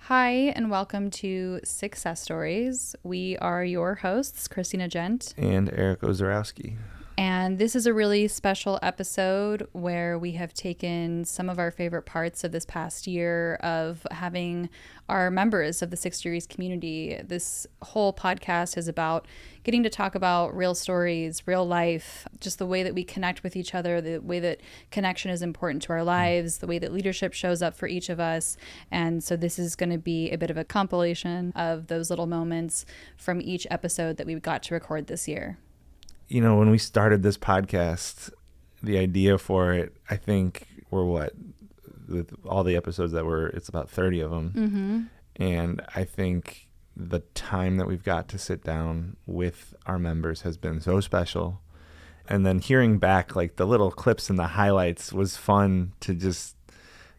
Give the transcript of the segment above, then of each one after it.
Hi, and welcome to Sixcess Stories. We are your hosts, Kristina and Eric Ozarowski. And this is a really special episode where we have taken some of our favorite parts of this past year of having our members of the 6 Degrees community. This whole podcast is about getting to talk about real stories, real life, just the way that we connect with each other, the way that connection is important to our lives, the way that leadership shows up for each of us. And so this is going to be a bit of a compilation of those little moments from each episode that we got to record this year. You know, when we started this podcast, the idea for it, I think, with all the episodes it's about 30 of them. Mm-hmm. And I think the time that we've got to sit down with our members has been so special. And then hearing back, like the little clips and the highlights was fun to just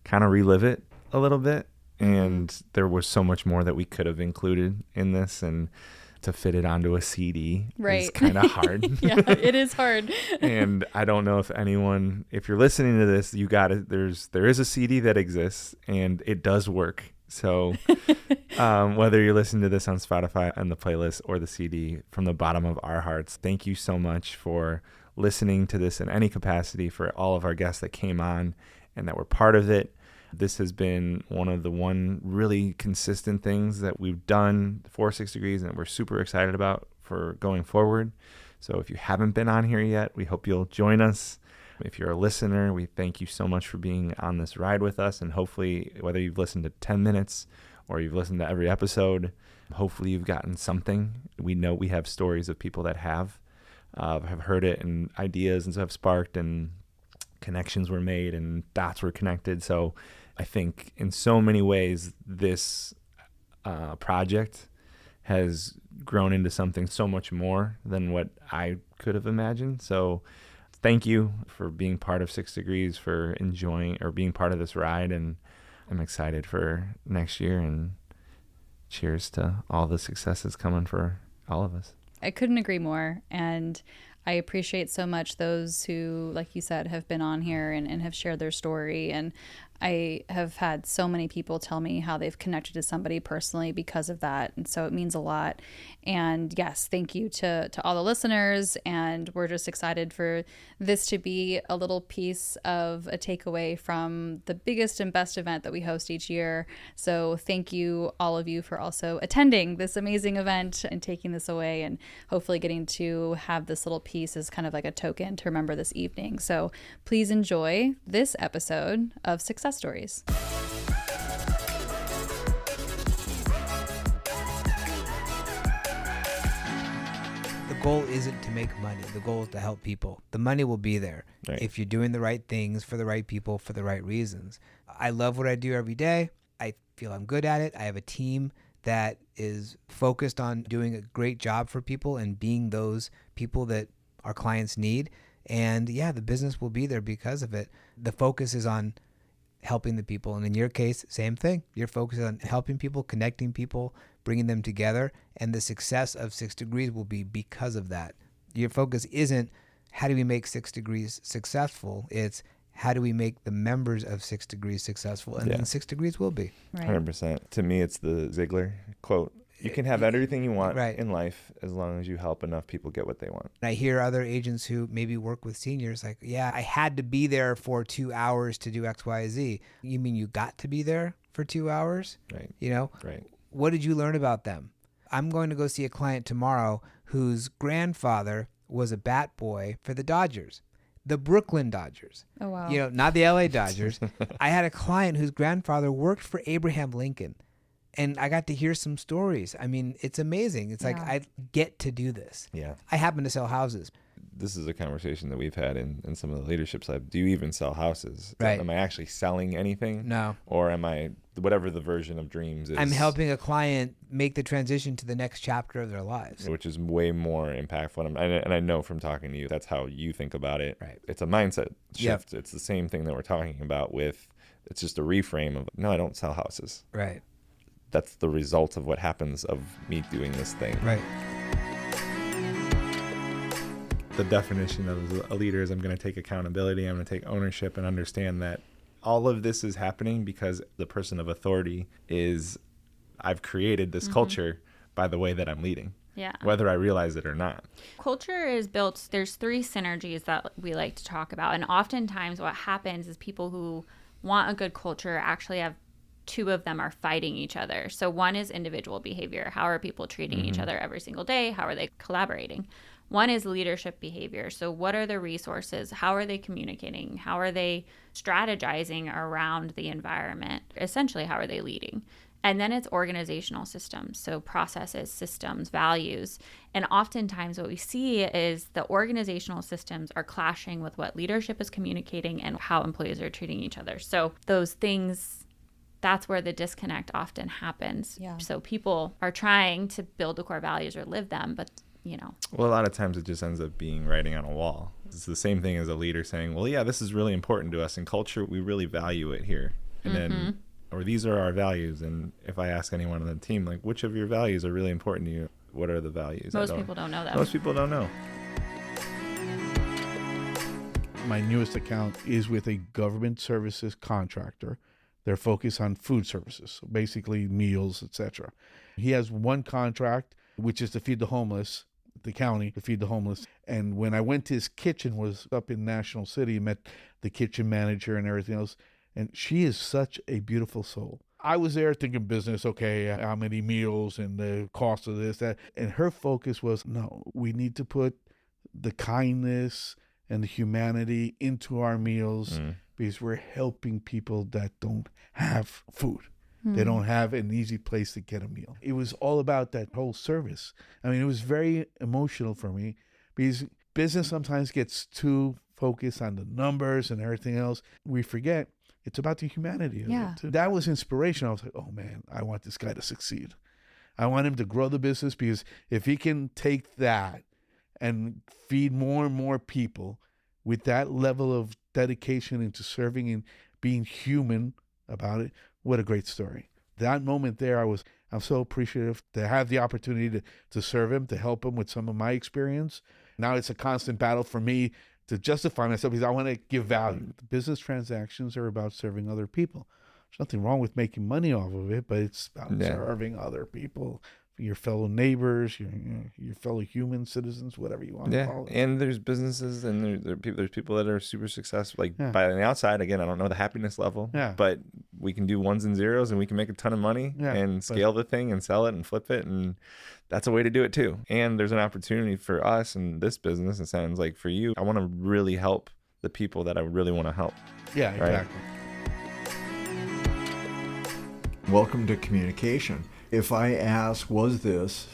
kind of relive it a little bit. And there was so much more that we could have included in this, and to fit it onto a CD is kind of hard. Yeah, it is hard. And I don't know if you're listening to this, there is a CD that exists and it does work. So whether you're listening to this on Spotify and the playlist or the CD, from the bottom of our hearts, thank you so much for listening to this in any capacity, for all of our guests that came on and that were part of it. This has been one really consistent things that we've done for 6 Degrees and that we're super excited about for going forward. So if you haven't been on here yet, we hope you'll join us. If you're a listener, we thank you so much for being on this ride with us. And hopefully, whether you've listened to 10 minutes or you've listened to every episode, hopefully you've gotten something. We know we have stories of people that have heard it, and ideas and have sparked, and connections were made and dots were connected. So I think in so many ways this project has grown into something so much more than what I could have imagined. So thank you for being part of 6 Degrees, for enjoying or being part of this ride. And I'm excited for next year, and cheers to all the successes coming for all of us. I couldn't agree more. And I appreciate so much those who, like you said, have been on here and have shared their story. And I have had so many people tell me how they've connected to somebody personally because of that. And so it means a lot. And yes, thank you to all the listeners. And we're just excited for this to be a little piece of a takeaway from the biggest and best event that we host each year. So thank you, all of you, for also attending this amazing event and taking this away, and hopefully getting to have this little piece as kind of like a token to remember this evening. So please enjoy this episode of Sixcess Stories. The goal isn't to make money. The goal is to help people. The money will be there if you're doing the right things for the right people for the right reasons. I love what I do every day. I feel I'm good at it. I have a team that is focused on doing a great job for people and being those people that our clients need. And yeah, the business will be there because of it. The focus is on helping the people. And in your case, same thing. You're focused on helping people, connecting people, bringing them together. And the success of 6 Degrees will be because of that. Your focus isn't how do we make 6 Degrees successful? It's how do we make the members of 6 Degrees successful? And then 6 Degrees will be. Right. 100%. To me, it's the Ziegler quote. You can have everything you want in life as long as you help enough people get what they want. I hear other agents who maybe work with seniors like, yeah, I had to be there for 2 hours to do X, Y, Z. You mean you got to be there for 2 hours? Right. You know? Right. What did you learn about them? I'm going to go see a client tomorrow whose grandfather was a bat boy for the Dodgers. The Brooklyn Dodgers. Oh, wow. You know, not the LA Dodgers. I had a client whose grandfather worked for Abraham Lincoln. And I got to hear some stories. I mean, it's amazing. It's like I get to do this. Yeah. I happen to sell houses. This is a conversation that we've had in some of the leadership side. Do you even sell houses? Right. Am I actually selling anything? No. Or am I, whatever the version of dreams is? I'm helping a client make the transition to the next chapter of their lives. Which is way more impactful. And I know from talking to you, that's how you think about it. Right. It's a mindset shift. Yep. It's the same thing that we're talking about with, it's just a reframe of, no, I don't sell houses. Right. That's the result of what happens of me doing this thing. Right. The definition of a leader is I'm going to take accountability, I'm going to take ownership, and understand that all of this is happening because the person of authority is I've created this culture by the way that I'm leading. Yeah. Whether I realize it or not. Culture is built, there's 3 synergies that we like to talk about. And oftentimes what happens is people who want a good culture actually have 2 of them are fighting each other. So one is individual behavior. How are people treating each other every single day? How are they collaborating? One is leadership behavior. So what are the resources? How are they communicating? How are they strategizing around the environment? Essentially, how are they leading? And then it's organizational systems, so processes, systems, values. And oftentimes what we see is the organizational systems are clashing with what leadership is communicating and how employees are treating each other. So those things, that's where the disconnect often happens. Yeah. So people are trying to build the core values or live them, but Well, a lot of times it just ends up being writing on a wall. It's the same thing as a leader saying, well, yeah, this is really important to us in culture. We really value it here. And then, or these are our values. And if I ask anyone on the team, like, which of your values are really important to you? What are the values? most people don't know that. Most people don't know. My newest account is with a government services contractor. They're focused on food services, so basically meals, etc. He has one contract, which is to feed the homeless, the county to feed the homeless. And when I went to his kitchen, was up in National City, met the kitchen manager and everything else. And she is such a beautiful soul. I was there thinking business, okay, how many meals and the cost of this, that. And her focus was, no, we need to put the kindness and the humanity into our meals because we're helping people that don't have food. They don't have an easy place to get a meal. It was all about that whole service. I mean, it was very emotional for me because business sometimes gets too focused on the numbers and everything else. We forget it's about the humanity of it too. That was inspirational. I was like, oh man, I want this guy to succeed. I want him to grow the business because if he can take that and feed more and more people with that level of dedication into serving and being human about it, what a great story. That moment there, I'm so appreciative to have the opportunity to serve him, to help him with some of my experience. Now it's a constant battle for me to justify myself because I want to give value. The business transactions are about serving other people. There's nothing wrong with making money off of it, but it's about serving other people, your fellow neighbors, your fellow human citizens, whatever you want to call it. And there's businesses and there's people that are super successful. Like by the outside, again, I don't know the happiness level, but we can do ones and zeros and we can make a ton of money and scale the thing and sell it and flip it. And that's a way to do it too. And there's an opportunity for us in this business. It sounds like for you, I want to really help the people that I really want to help. Yeah, right? exactly. Welcome to communication. If I ask, was this,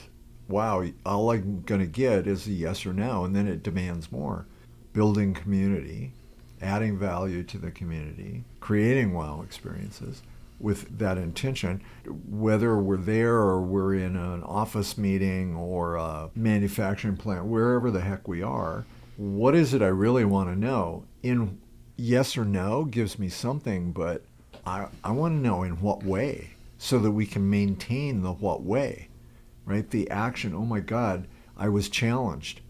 wow, all I'm going to get is a yes or no, and then it demands more. Building community, adding value to the community, creating wow experiences with that intention, whether we're there or we're in an office meeting or a manufacturing plant, wherever the heck we are, what is it I really want to know? In yes or no gives me something, but I want to know in what way, so that we can maintain the what way, right? The action, oh my God, I was challenged.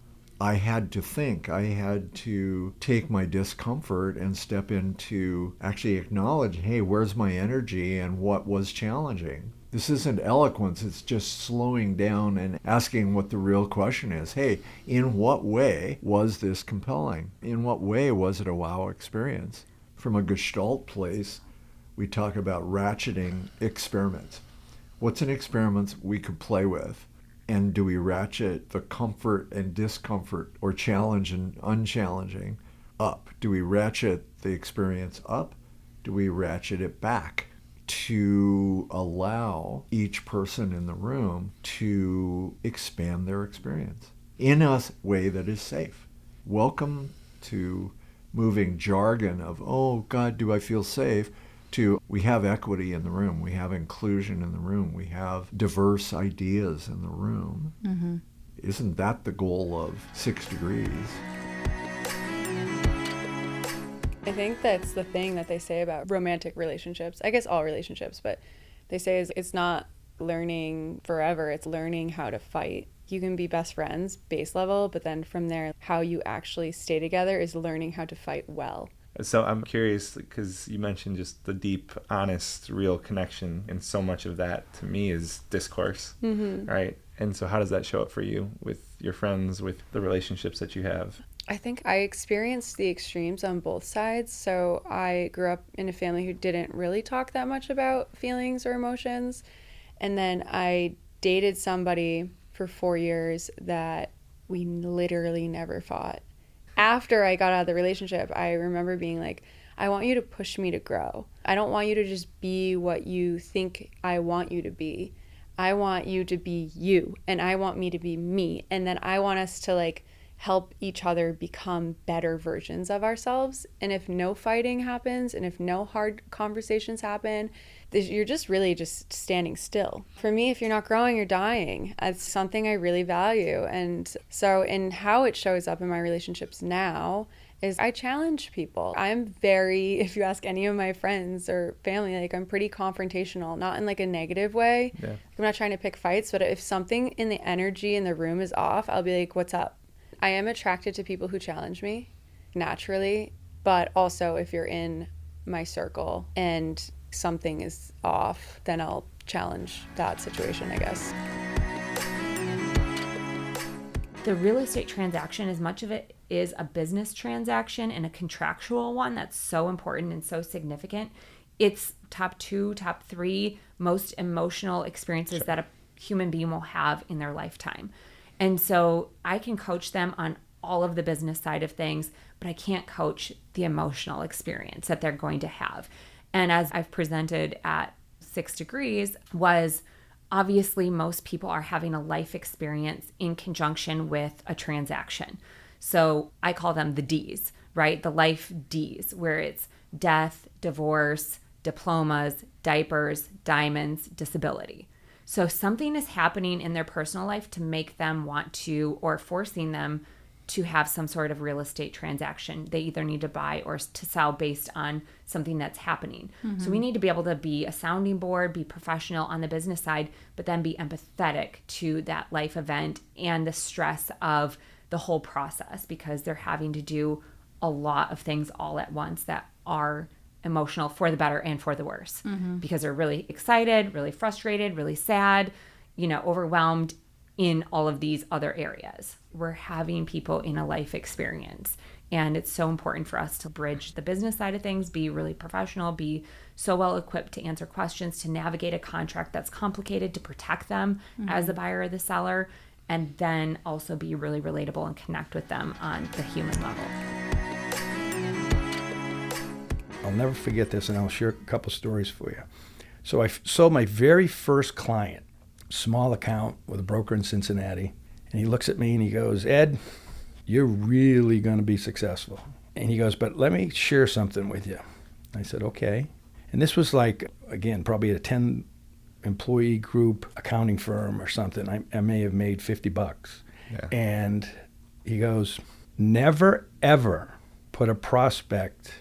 I had to think. I had to take my discomfort and step into actually acknowledge, hey, where's my energy and what was challenging? This isn't eloquence, it's just slowing down and asking what the real question is. Hey, in what way was this compelling? In what way was it a wow experience? From a Gestalt place, we talk about ratcheting experiments. What's an experiment we could play with? And do we ratchet the comfort and discomfort or challenge and unchallenging up? Do we ratchet the experience up? Do we ratchet it back to allow each person in the room to expand their experience in a way that is safe? Welcome to moving jargon of, oh God, do I feel safe? To we have equity in the room, we have inclusion in the room, we have diverse ideas in the room. Mm-hmm. Isn't that the goal of 6 Degrees? I think that's the thing that they say about romantic relationships. I guess all relationships, but they say is it's not learning forever, it's learning how to fight. You can be best friends, base level, but then from there, how you actually stay together is learning how to fight well. So I'm curious, because you mentioned just the deep, honest, real connection, and so much of that to me is discourse, right? And so how does that show up for you with your friends, with the relationships that you have? I think I experienced the extremes on both sides. So I grew up in a family who didn't really talk that much about feelings or emotions. And then I dated somebody for 4 years that we literally never fought. After I got out of the relationship, I remember being like, I want you to push me to grow. I don't want you to just be what you think I want you to be. I want you to be you, and I want me to be me. And then I want us to like help each other become better versions of ourselves. And if no fighting happens, and if no hard conversations happen, you're just really just standing still. For me, if you're not growing, you're dying. It's something I really value. And so in how it shows up in my relationships now is I challenge people. I'm very, if you ask any of my friends or family, like I'm pretty confrontational, not in like a negative way. Yeah. I'm not trying to pick fights, but if something in the energy in the room is off, I'll be like, what's up? I am attracted to people who challenge me naturally, but also if you're in my circle and something is off, then I'll challenge that situation, I guess. The real estate transaction, as much of it is a business transaction and a contractual one that's so important and so significant, it's top 2, top 3 most emotional experiences that a human being will have in their lifetime. And so I can coach them on all of the business side of things, but I can't coach the emotional experience that they're going to have. And as I've presented at 6 Degrees was obviously most people are having a life experience in conjunction with a transaction. So I call them the Ds, right? The life Ds, where it's death, divorce, diplomas, diapers, diamonds, disability. So something is happening in their personal life to make them want to, or forcing them to have some sort of real estate transaction. They either need to buy or to sell based on something that's happening. Mm-hmm. So we need to be able to be a sounding board, be professional on the business side, but then be empathetic to that life event and the stress of the whole process, because they're having to do a lot of things all at once that are emotional for the better and for the worse, because they're really excited, really frustrated, really sad, overwhelmed in all of these other areas. We're having people in a life experience, and it's so important for us to bridge the business side of things, be really professional, be so well equipped to answer questions, to navigate a contract that's complicated, to protect them as the buyer or the seller, and then also be really relatable and connect with them on the human level. I'll never forget this, and I'll share a couple stories for you. So I sold my very first client, small account with a broker in Cincinnati, and he looks at me and he goes, "Ed, you're really going to be successful." And he goes, "But let me share something with you." I said, "Okay." And this was like, again, probably a 10-employee group accounting firm or something. I may have made $50. Yeah. And he goes, "Never, ever put a prospect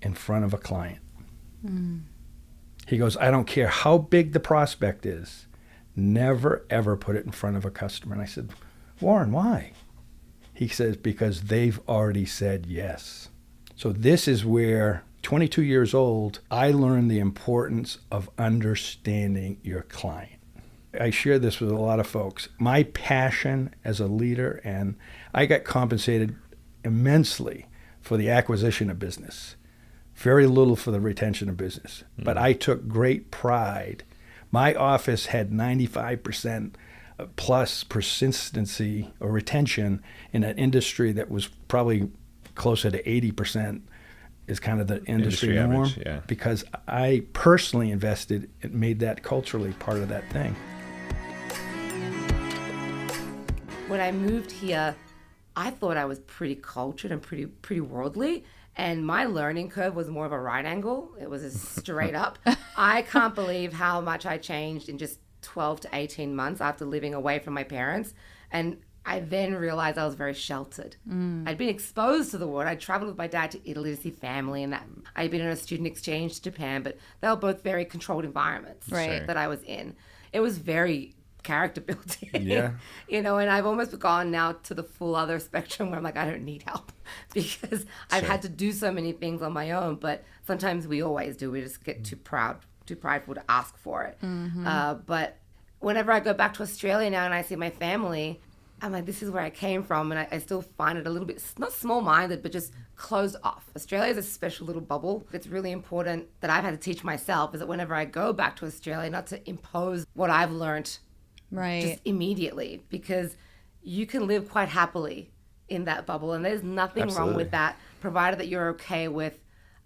in front of a client." He goes, "I don't care how big the prospect is, never ever put it in front of a customer." And I said, "Warren, why?" He says, "Because they've already said yes." So this is where, 22 years old, I learned the importance of understanding your client. I share this with a lot of folks. My passion as a leader, and I got compensated immensely for the acquisition of business. Very little for the retention of business. But I took great pride. My office had 95% plus persistency or retention in an industry that was probably closer to 80% is kind of the industry norm. Average, yeah. Because I personally invested and made that culturally part of that thing. When I moved here, I thought I was pretty cultured and pretty worldly. And my learning curve was more of a right angle. It was as straight up. I can't believe how much I changed in just 12 to 18 months after living away from my parents. And I then realized I was very sheltered. I'd been exposed to the world. I traveled with my dad to Italy to see family, and that I'd been on a student exchange to Japan, but they were both very controlled environments that I was in. It was very character building. Yeah. You know, and I've almost gone now to the full other spectrum where I'm like, I don't need help because I've had to do so many things on my own. But sometimes we always do. We just get too prideful to ask for it. But whenever I go back to Australia now and I see my family, I'm like, this is where I came from. And I still find it a little bit, not small-minded, but just closed off. Australia is a special little bubble. It's really important that I've had to teach myself is that whenever I go back to Australia, not to impose what I've learned just immediately, because you can live quite happily in that bubble. And there's nothing wrong with that, provided that you're okay with,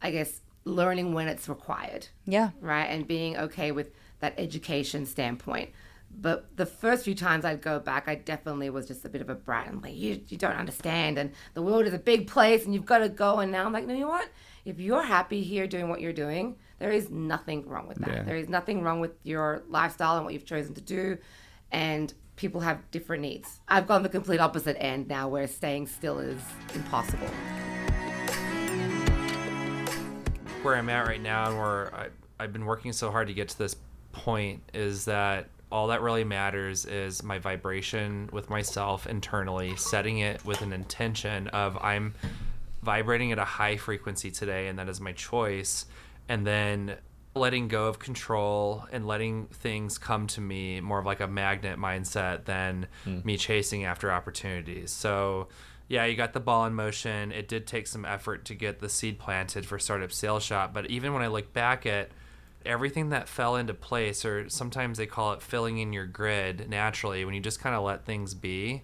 I guess, learning when it's required. Yeah. Right? And being okay with that education standpoint. But the first few times I'd go back, I definitely was just a bit of a brat. I'm like, you don't understand. And the world is a big place and you've got to go. And now I'm like, no, you know what? If you're happy here doing what you're doing, there is nothing wrong with that. Yeah. There is nothing wrong with your lifestyle and what you've chosen to do. And people have different needs. I've gone the complete opposite end now where staying still is impossible. Where I'm at right now and where I've been working so hard to get to this point is that all that really matters is my vibration with myself internally, setting it with an intention of I'm vibrating at a high frequency today, and that is my choice. And then letting go of control and letting things come to me, more of like a magnet mindset than me chasing after opportunities. So yeah, you got the ball in motion. It did take some effort to get the seed planted for Startup Sales Shop. But even when I look back at everything that fell into place, or sometimes they call it filling in your grid naturally, when you just kind of let things be.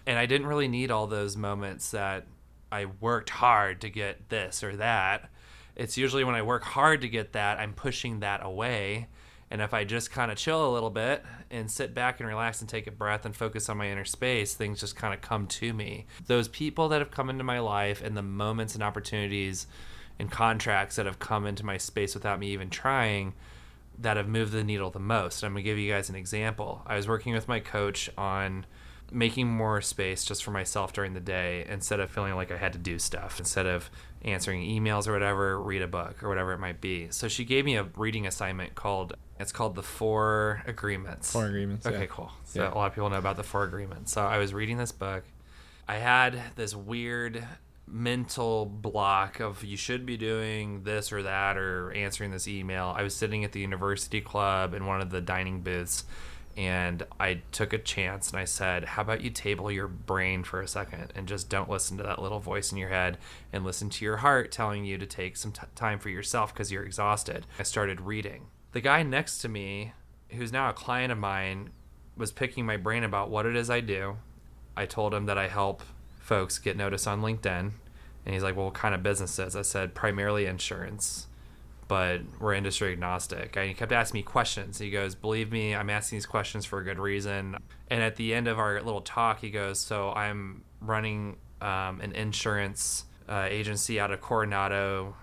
And I didn't really need all those moments that I worked hard to get this or that. It's usually when I work hard to get that, I'm pushing that away. And if I just kind of chill a little bit and sit back and relax and take a breath and focus on my inner space, things just kind of come to me. Those people that have come into my life and the moments and opportunities and contracts that have come into my space without me even trying, that have moved the needle the most. I'm going to give you guys an example. I was working with my coach on making more space just for myself during the day instead of feeling like I had to do stuff. Instead of answering emails or whatever, read a book or whatever it might be. So she gave me a reading assignment called the 4 Agreements. 4 Agreements, Okay, yeah. cool. So a lot of people know about the 4 Agreements. So I was reading this book. I had this weird mental block of you should be doing this or that or answering this email. I was sitting at the university club in one of the dining booths, and I took a chance and I said, how about you table your brain for a second and just don't listen to that little voice in your head and listen to your heart telling you to take some time for yourself because you're exhausted. I started reading. The guy next to me, who's now a client of mine, was picking my brain about what it is I do. I told him that I help folks get noticed on LinkedIn. And he's like, well, what kind of businesses? I said, primarily insurance, but we're industry agnostic. And he kept asking me questions. He goes, believe me, I'm asking these questions for a good reason. And at the end of our little talk, he goes, so I'm running an insurance agency out of Coronado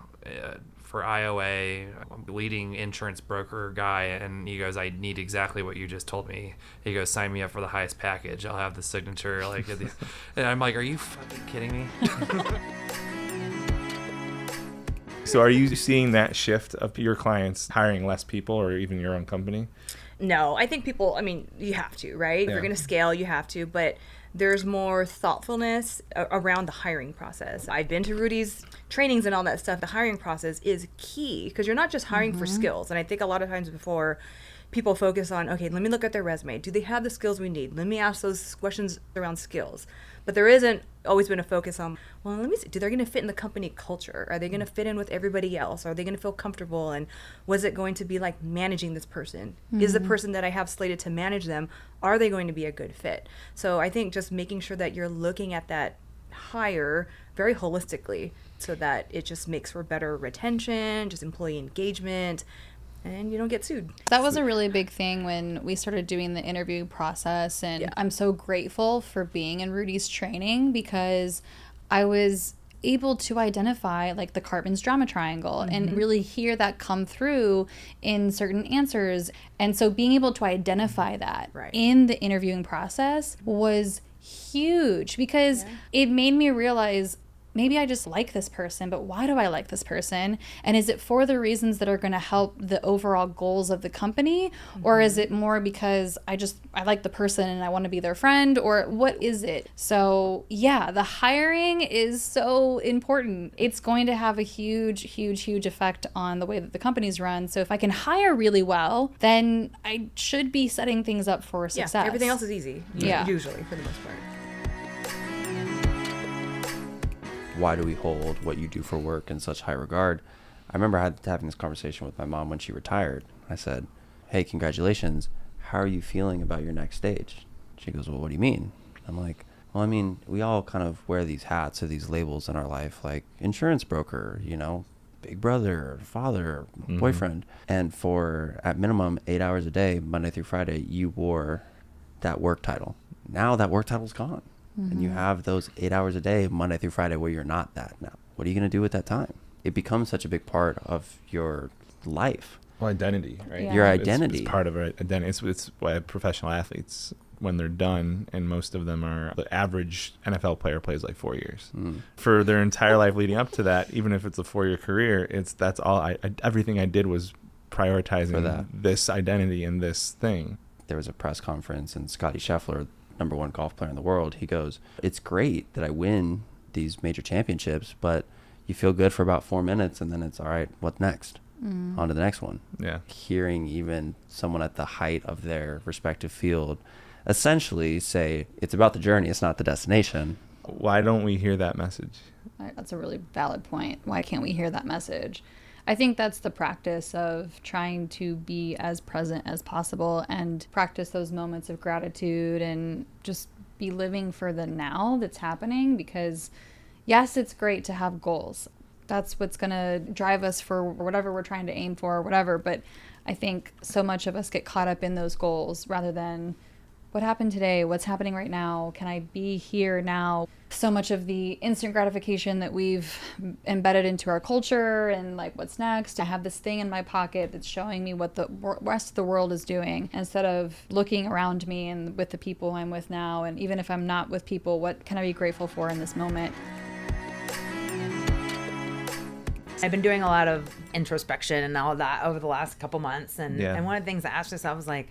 for IOA, leading insurance broker guy. And he goes, I need exactly what you just told me. He goes, sign me up for the highest package. I'll have the signature. Like, and I'm like, are you fucking kidding me? So are you seeing that shift of your clients hiring less people or even your own company? No, I think people, you have to, right? If you're going to scale, you have to. But there's more thoughtfulness around the hiring process. I've been to Rudy's trainings and all that stuff. The hiring process is key because you're not just hiring for skills. And I think a lot of times before, people focus on, okay, let me look at their resume. Do they have the skills we need? Let me ask those questions around skills. But there isn't always been a focus on, well, let me see, do they going to fit in the company culture? Are they going to fit in with everybody else? Are they going to feel comfortable? And was it going to be like managing this person? Is the person that I have slated to manage them, are they going to be a good fit? So I think just making sure that you're looking at that hire very holistically so that it just makes for better retention, just employee engagement, and you don't get sued. That was a really big thing when we started doing the interview process, and I'm so grateful for being in Rudy's training because I was able to identify like the Cartman's drama triangle and really hear that come through in certain answers. And so being able to identify that in the interviewing process was huge because it made me realize maybe I just like this person, but why do I like this person? And is it for the reasons that are going to help the overall goals of the company? Or is it more because I like the person and I want to be their friend? Or what is it? So yeah, the hiring is so important. It's going to have a huge, huge, huge effect on the way that the company's run. So if I can hire really well, then I should be setting things up for success. Yeah, everything else is easy. Yeah. Usually, for the most part. Why do we hold what you do for work in such high regard? I remember having this conversation with my mom when she retired. I said, hey, congratulations. How are you feeling about your next stage? She goes, well, what do you mean? I'm like, well, I mean, we all kind of wear these hats or these labels in our life, like insurance broker, you know, big brother, father, boyfriend. And for, at minimum, 8 hours a day, Monday through Friday, you wore that work title. Now that work title's gone. And you have those 8 hours a day, Monday through Friday, where you're not that now. What are you going to do with that time? It becomes such a big part of your life. Well, identity, right? Yeah. Your identity. It's part of our identity. It's why professional athletes, when they're done, and most of them are, the average NFL player plays like 4 years. For their entire life leading up to that, even if it's a 4-year career, that's all everything I did was prioritizing this identity and this thing. There was a press conference, and Scotty Scheffler, #1 golf player in the world, he goes, it's great that I win these major championships, but you feel good for about 4 minutes, and then it's all right, what next? On to the next one. Yeah. Hearing even someone at the height of their respective field essentially say, it's about the journey, it's not the destination. Why don't we hear that message? That's a really valid point. Why can't we hear that message? I think that's the practice of trying to be as present as possible and practice those moments of gratitude and just be living for the now that's happening, because yes, it's great to have goals. That's what's going to drive us for whatever we're trying to aim for or whatever. But I think so much of us get caught up in those goals rather than what happened today, what's happening right now, can I be here now? So much of the instant gratification that we've embedded into our culture and like what's next, I have this thing in my pocket that's showing me what the rest of the world is doing, instead of looking around me and with the people I'm with now. And even if I'm not with people, what can I be grateful for in this moment? I've been doing a lot of introspection and all of that over the last couple months. And one of the things I asked myself was like,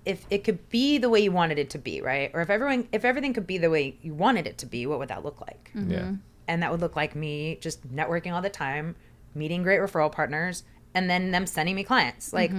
if it could be the way you wanted it to be, right? Or if everything could be the way you wanted it to be, what would that look like? Yeah. And that would look like me just networking all the time, meeting great referral partners, and then them sending me clients. Like,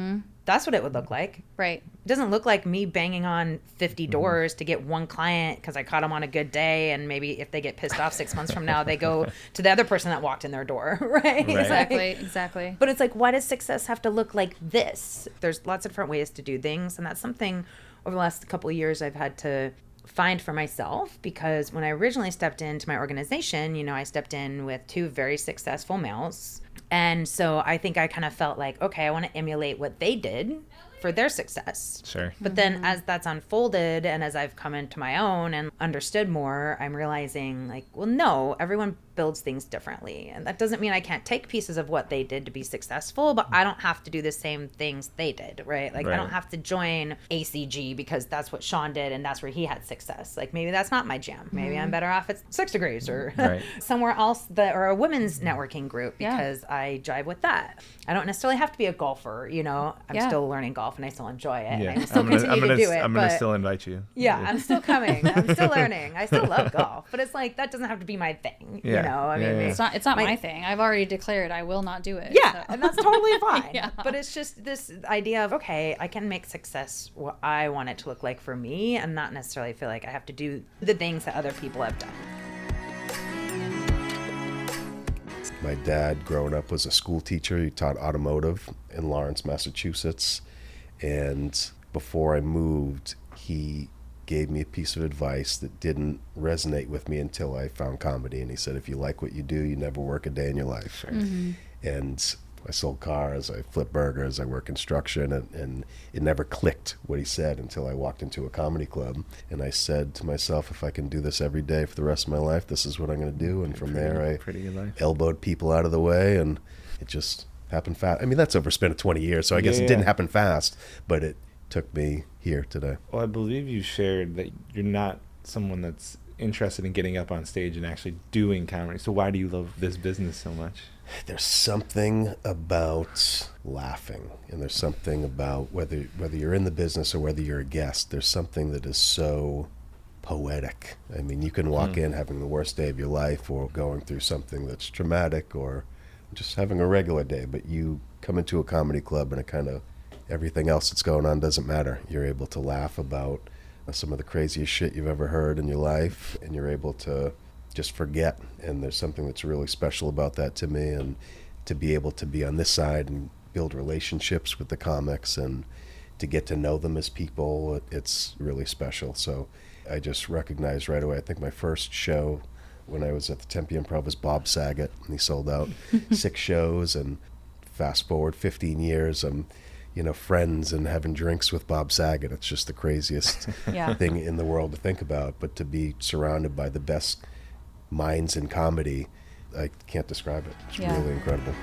that's what it would look like. Right. It doesn't look like me banging on 50 doors to get one client because I caught them on a good day, and maybe if they get pissed off 6 months from now, they go to the other person that walked in their door, right? Exactly. But it's like, why does success have to look like this? There's lots of different ways to do things, and that's something over the last couple of years I've had to find for myself, because when I originally stepped into my organization, you know, I stepped in with 2 very successful males. And so I think I kind of felt like, okay, I want to emulate what they did for their success. Sure. But then as that's unfolded and as I've come into my own and understood more, I'm realizing like, well, no, everyone builds things differently. And that doesn't mean I can't take pieces of what they did to be successful, but I don't have to do the same things they did, right? Like I don't have to join ACG because that's what Sean did and that's where he had success. Like maybe that's not my jam. Maybe I'm better off at 6 Degrees or somewhere else or a women's networking group because I jive with that. I don't necessarily have to be a golfer, you know. I'm still learning golf and I still enjoy it. Yeah. And I still continue to do it. I'm going to still invite you. Yeah, I'm still coming. I'm still learning. I still love golf. But it's like that doesn't have to be my thing. Yeah. You know, I mean, it's not my thing. I've already declared I will not do it. Yeah, and that's totally fine. But But it's just this idea of, okay, I can make success what I want it to look like for me and not necessarily feel like I have to do the things that other people have done. My dad, growing up, was a school teacher. He taught automotive in Lawrence, Massachusetts. And before I moved, he gave me a piece of advice that didn't resonate with me until I found comedy. And he said, if you like what you do, you never work a day in your life. And I sold cars, I flip burgers, I work construction, and it never clicked what he said until I walked into a comedy club. And I said to myself, if I can do this every day for the rest of my life, this is what I'm going to do. And from there, I elbowed people out of the way, and it just happened fast. I mean, that's over a span of 20 years, so I guess it didn't happen fast, but it took me here today. Well, I believe you shared that you're not someone that's interested in getting up on stage and actually doing comedy. So why do you love this business so much? There's something about laughing, and there's something about whether you're in the business or whether you're a guest, there's something that is so poetic. I mean, you can walk in having the worst day of your life or going through something that's traumatic or just having a regular day, but you come into a comedy club and it kind of, everything else that's going on doesn't matter. You're able to laugh about some of the craziest shit you've ever heard in your life, and you're able to just forget. And there's something that's really special about that to me, and to be able to be on this side and build relationships with the comics and to get to know them as people, it's really special. So I just recognized right away, I think my first show when I was at the Tempe Improv was Bob Saget, and he sold out 6 shows, and fast forward 15 years, I'm friends and having drinks with Bob Saget. It's just the craziest thing in the world to think about. But to be surrounded by the best minds in comedy, I can't describe it. It's really incredible.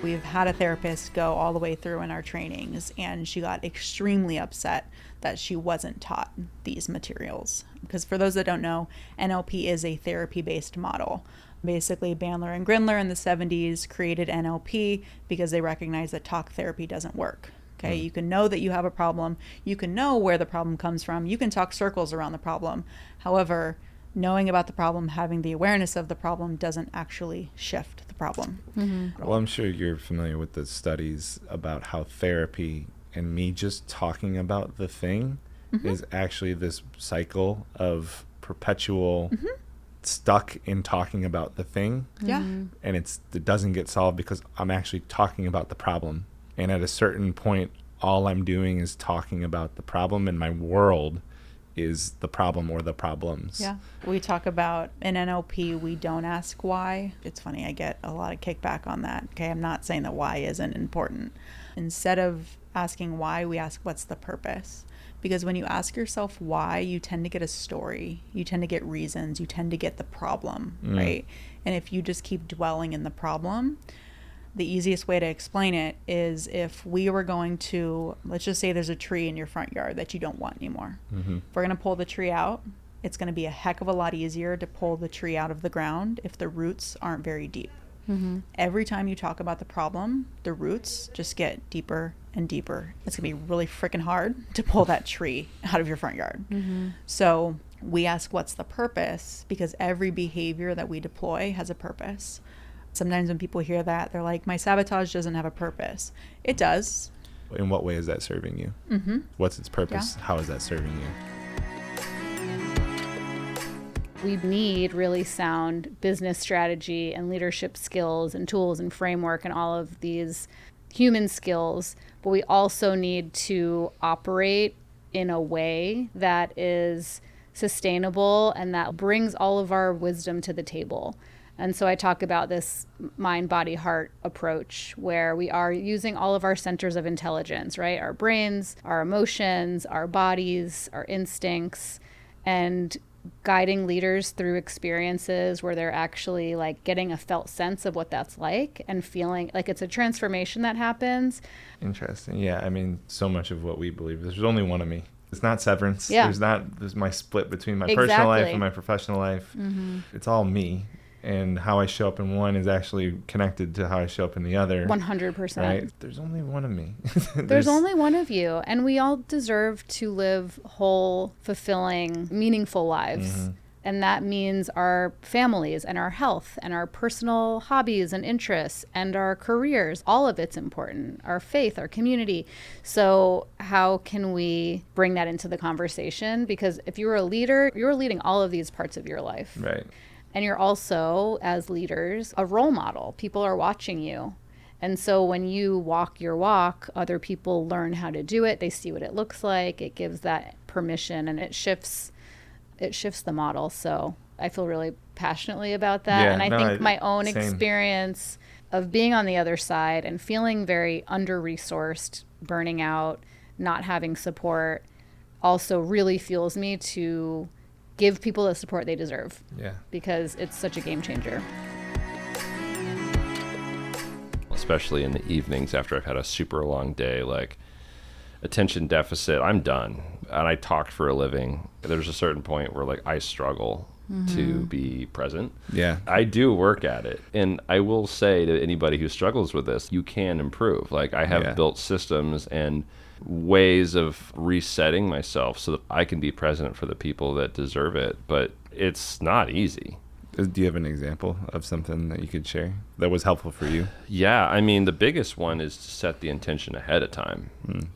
We've had a therapist go all the way through in our trainings, and she got extremely upset that she wasn't taught these materials. Because for those that don't know, NLP is a therapy-based model. Basically, Bandler and Grindler in the 70s created NLP because they recognized that talk therapy doesn't work. Okay, you can know that you have a problem. You can know where the problem comes from. You can talk circles around the problem. However, knowing about the problem, having the awareness of the problem doesn't actually shift the problem. Well, I'm sure you're familiar with the studies about how therapy and me just talking about the thing is actually this cycle of perpetual stuck in talking about the thing. And it doesn't get solved because I'm actually talking about the problem. And at a certain point, all I'm doing is talking about the problem, and my world is the problem or the problems. Yeah. We talk about in NLP, we don't ask why. It's funny, I get a lot of kickback on that. Okay, I'm not saying that why isn't important. Instead of asking why, we ask what's the purpose. Because when you ask yourself why, you tend to get a story, you tend to get reasons, you tend to get the problem, right? And if you just keep dwelling in the problem, the easiest way to explain it is if we were going to, let's just say there's a tree in your front yard that you don't want anymore. If we're going to pull the tree out, it's going to be a heck of a lot easier to pull the tree out of the ground if the roots aren't very deep. Every time you talk about the problem, the roots just get deeper and deeper. It's going to be really freaking hard to pull that tree out of your front yard. So we ask what's the purpose, because every behavior that we deploy has a purpose. Sometimes when people hear that, they're like, my sabotage doesn't have a purpose. It does. In what way is that serving you? What's its purpose? How is that serving you? We need really sound business strategy and leadership skills and tools and framework and all of these human skills, but we also need to operate in a way that is sustainable and that brings all of our wisdom to the table. And so I talk about this mind, body, heart approach where we are using all of our centers of intelligence, right? Our brains, our emotions, our bodies, our instincts, and guiding leaders through experiences where they're actually like getting a felt sense of what that's like and feeling like it's a transformation that happens. Interesting. Yeah. I mean, so much of what we believe, there's only one of me. It's not severance. Yeah. There's my split between my personal life and my professional life. It's all me. And how I show up in one is actually connected to how I show up in the other. 100%. Right? There's only one of me. There's only one of you. And we all deserve to live whole, fulfilling, meaningful lives. And that means our families and our health and our personal hobbies and interests and our careers. All of it's important. Our faith, our community. So how can we bring that into the conversation? Because if you're a leader, you're leading all of these parts of your life. Right. And you're also, as leaders, a role model. People are watching you. And so when you walk your walk, other people learn how to do it. They see what it looks like. It gives that permission and it shifts the model. So I feel really passionately about that. And I think my own experience of being on the other side and feeling very under-resourced, burning out, not having support also really fuels me to give people the support they deserve. Yeah. Because it's such a game changer. Especially in the evenings after I've had a super long day, like attention deficit, I'm done. And I talk for a living. There's a certain point where like I struggle to be present. Yeah. I do work at it. And I will say to anybody who struggles with this, you can improve. Like I have built systems and ways of resetting myself so that I can be present for the people that deserve it. But it's not easy. Do you have an example of something that you could share that was helpful for you? Yeah, I mean, the biggest one is to set the intention ahead of time.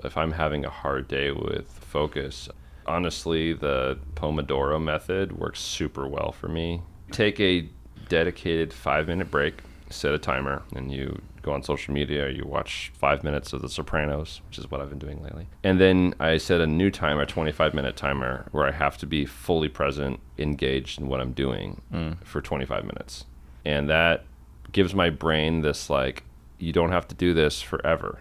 If I'm having a hard day with focus, honestly, the Pomodoro method works super well for me. Take a dedicated 5-minute break, set a timer, and you go on social media, or you watch 5 minutes of The Sopranos, which is what I've been doing lately. And then I set a new timer, a 25-minute timer, where I have to be fully present, engaged in what I'm doing for 25 minutes. And that gives my brain this, like, you don't have to do this forever.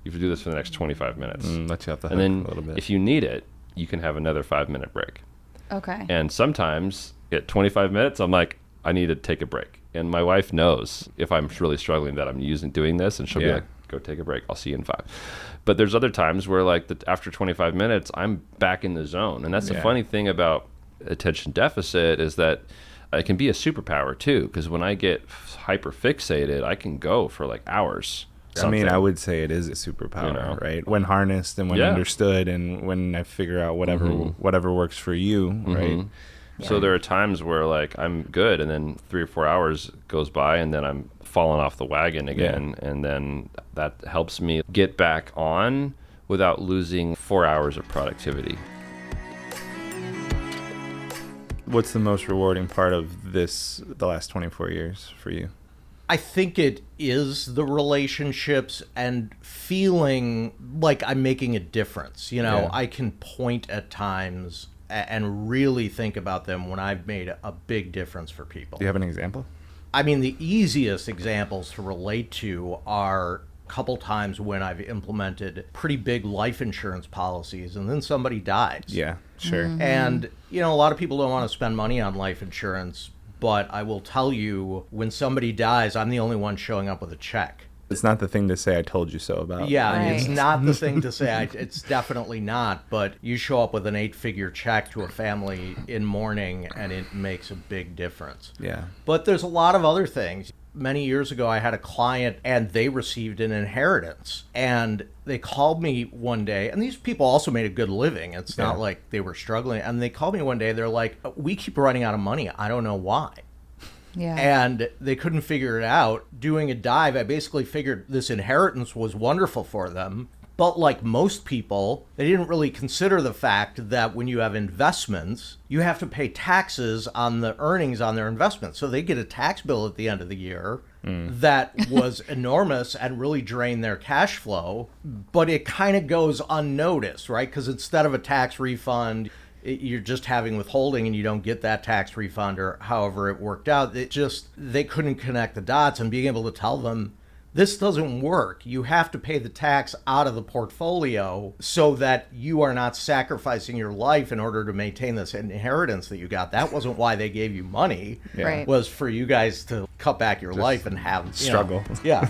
You have to do this for the next 25 minutes. Let you off the hook and then a little bit. If you need it, you can have another 5-minute break. Okay. And sometimes at 25 minutes, I'm like, I need to take a break. And my wife knows if I'm really struggling that I'm doing this, and she'll be like, go take a break. I'll see you in 5. But there's other times where like after 25 minutes, I'm back in the zone. And that's the funny thing about attention deficit is that it can be a superpower too, because when I get hyper fixated, I can go for like hours. I mean, I would say it is a superpower, right? When harnessed and when understood, and when I figure out whatever works for you, right? So there are times where like I'm good, and then 3 or 4 hours goes by, and then I'm falling off the wagon again, and then that helps me get back on without losing 4 hours of productivity. What's the most rewarding part of the last 24 years for you? I think it is the relationships and feeling like I'm making a difference. You know, I can point at times and really think about them when I've made a big difference for people. Do you have an example? I mean, the easiest examples to relate to are a couple times when I've implemented pretty big life insurance policies and then somebody dies. Yeah, sure. And, you know, a lot of people don't want to spend money on life insurance, but I will tell you, when somebody dies, I'm the only one showing up with a check. It's not the thing to say, I told you so about. Yeah, it's not the thing to say. It's definitely not. But you show up with an 8-figure check to a family in mourning, and it makes a big difference. Yeah. But there's a lot of other things. Many years ago, I had a client, and they received an inheritance. And they called me one day, and these people also made a good living. It's not like they were struggling. And they called me one day. They're like, we keep running out of money. I don't know why. Yeah. And they couldn't figure it out. Doing a dive, I basically figured this inheritance was wonderful for them. But like most people, they didn't really consider the fact that when you have investments, you have to pay taxes on the earnings on their investments. So they get a tax bill at the end of the year that was enormous and really drained their cash flow. But it kind of goes unnoticed, right? Because instead of a tax refund, you're just having withholding and you don't get that tax refund, or however it worked out. They couldn't connect the dots, and being able to tell them, this doesn't work. You have to pay the tax out of the portfolio so that you are not sacrificing your life in order to maintain this inheritance that you got. That wasn't why they gave you money. Right. Was for you guys to cut back your life and have struggle. Yeah.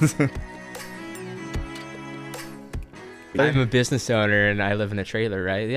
I'm a business owner and I live in a trailer, right?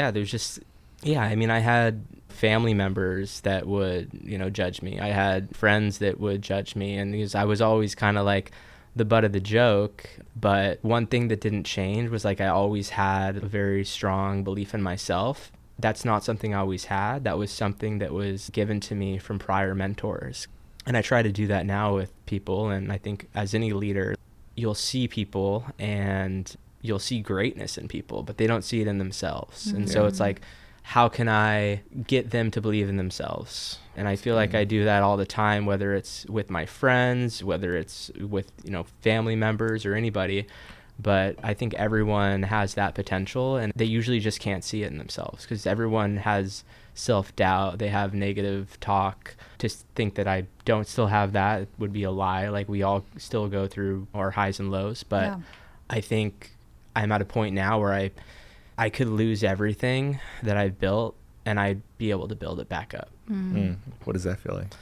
Yeah, I mean, I had family members that would, judge me. I had friends that would judge me, and because I was always kind of like the butt of the joke. But one thing that didn't change was like I always had a very strong belief in myself. That's not something I always had. That was something that was given to me from prior mentors. And I try to do that now with people. And I think as any leader, you'll see people and you'll see greatness in people, but they don't see it in themselves. And so it's like, how can I get them to believe in themselves? And I feel like I do that all the time, whether it's with my friends, whether it's with, family members or anybody. But I think everyone has that potential, and they usually just can't see it in themselves because everyone has self-doubt. They have negative talk. To think that I don't still have that would be a lie. Like, we all still go through our highs and lows. But I think I'm at a point now where I could lose everything that I've built and I'd be able to build it back up. What does that feel like?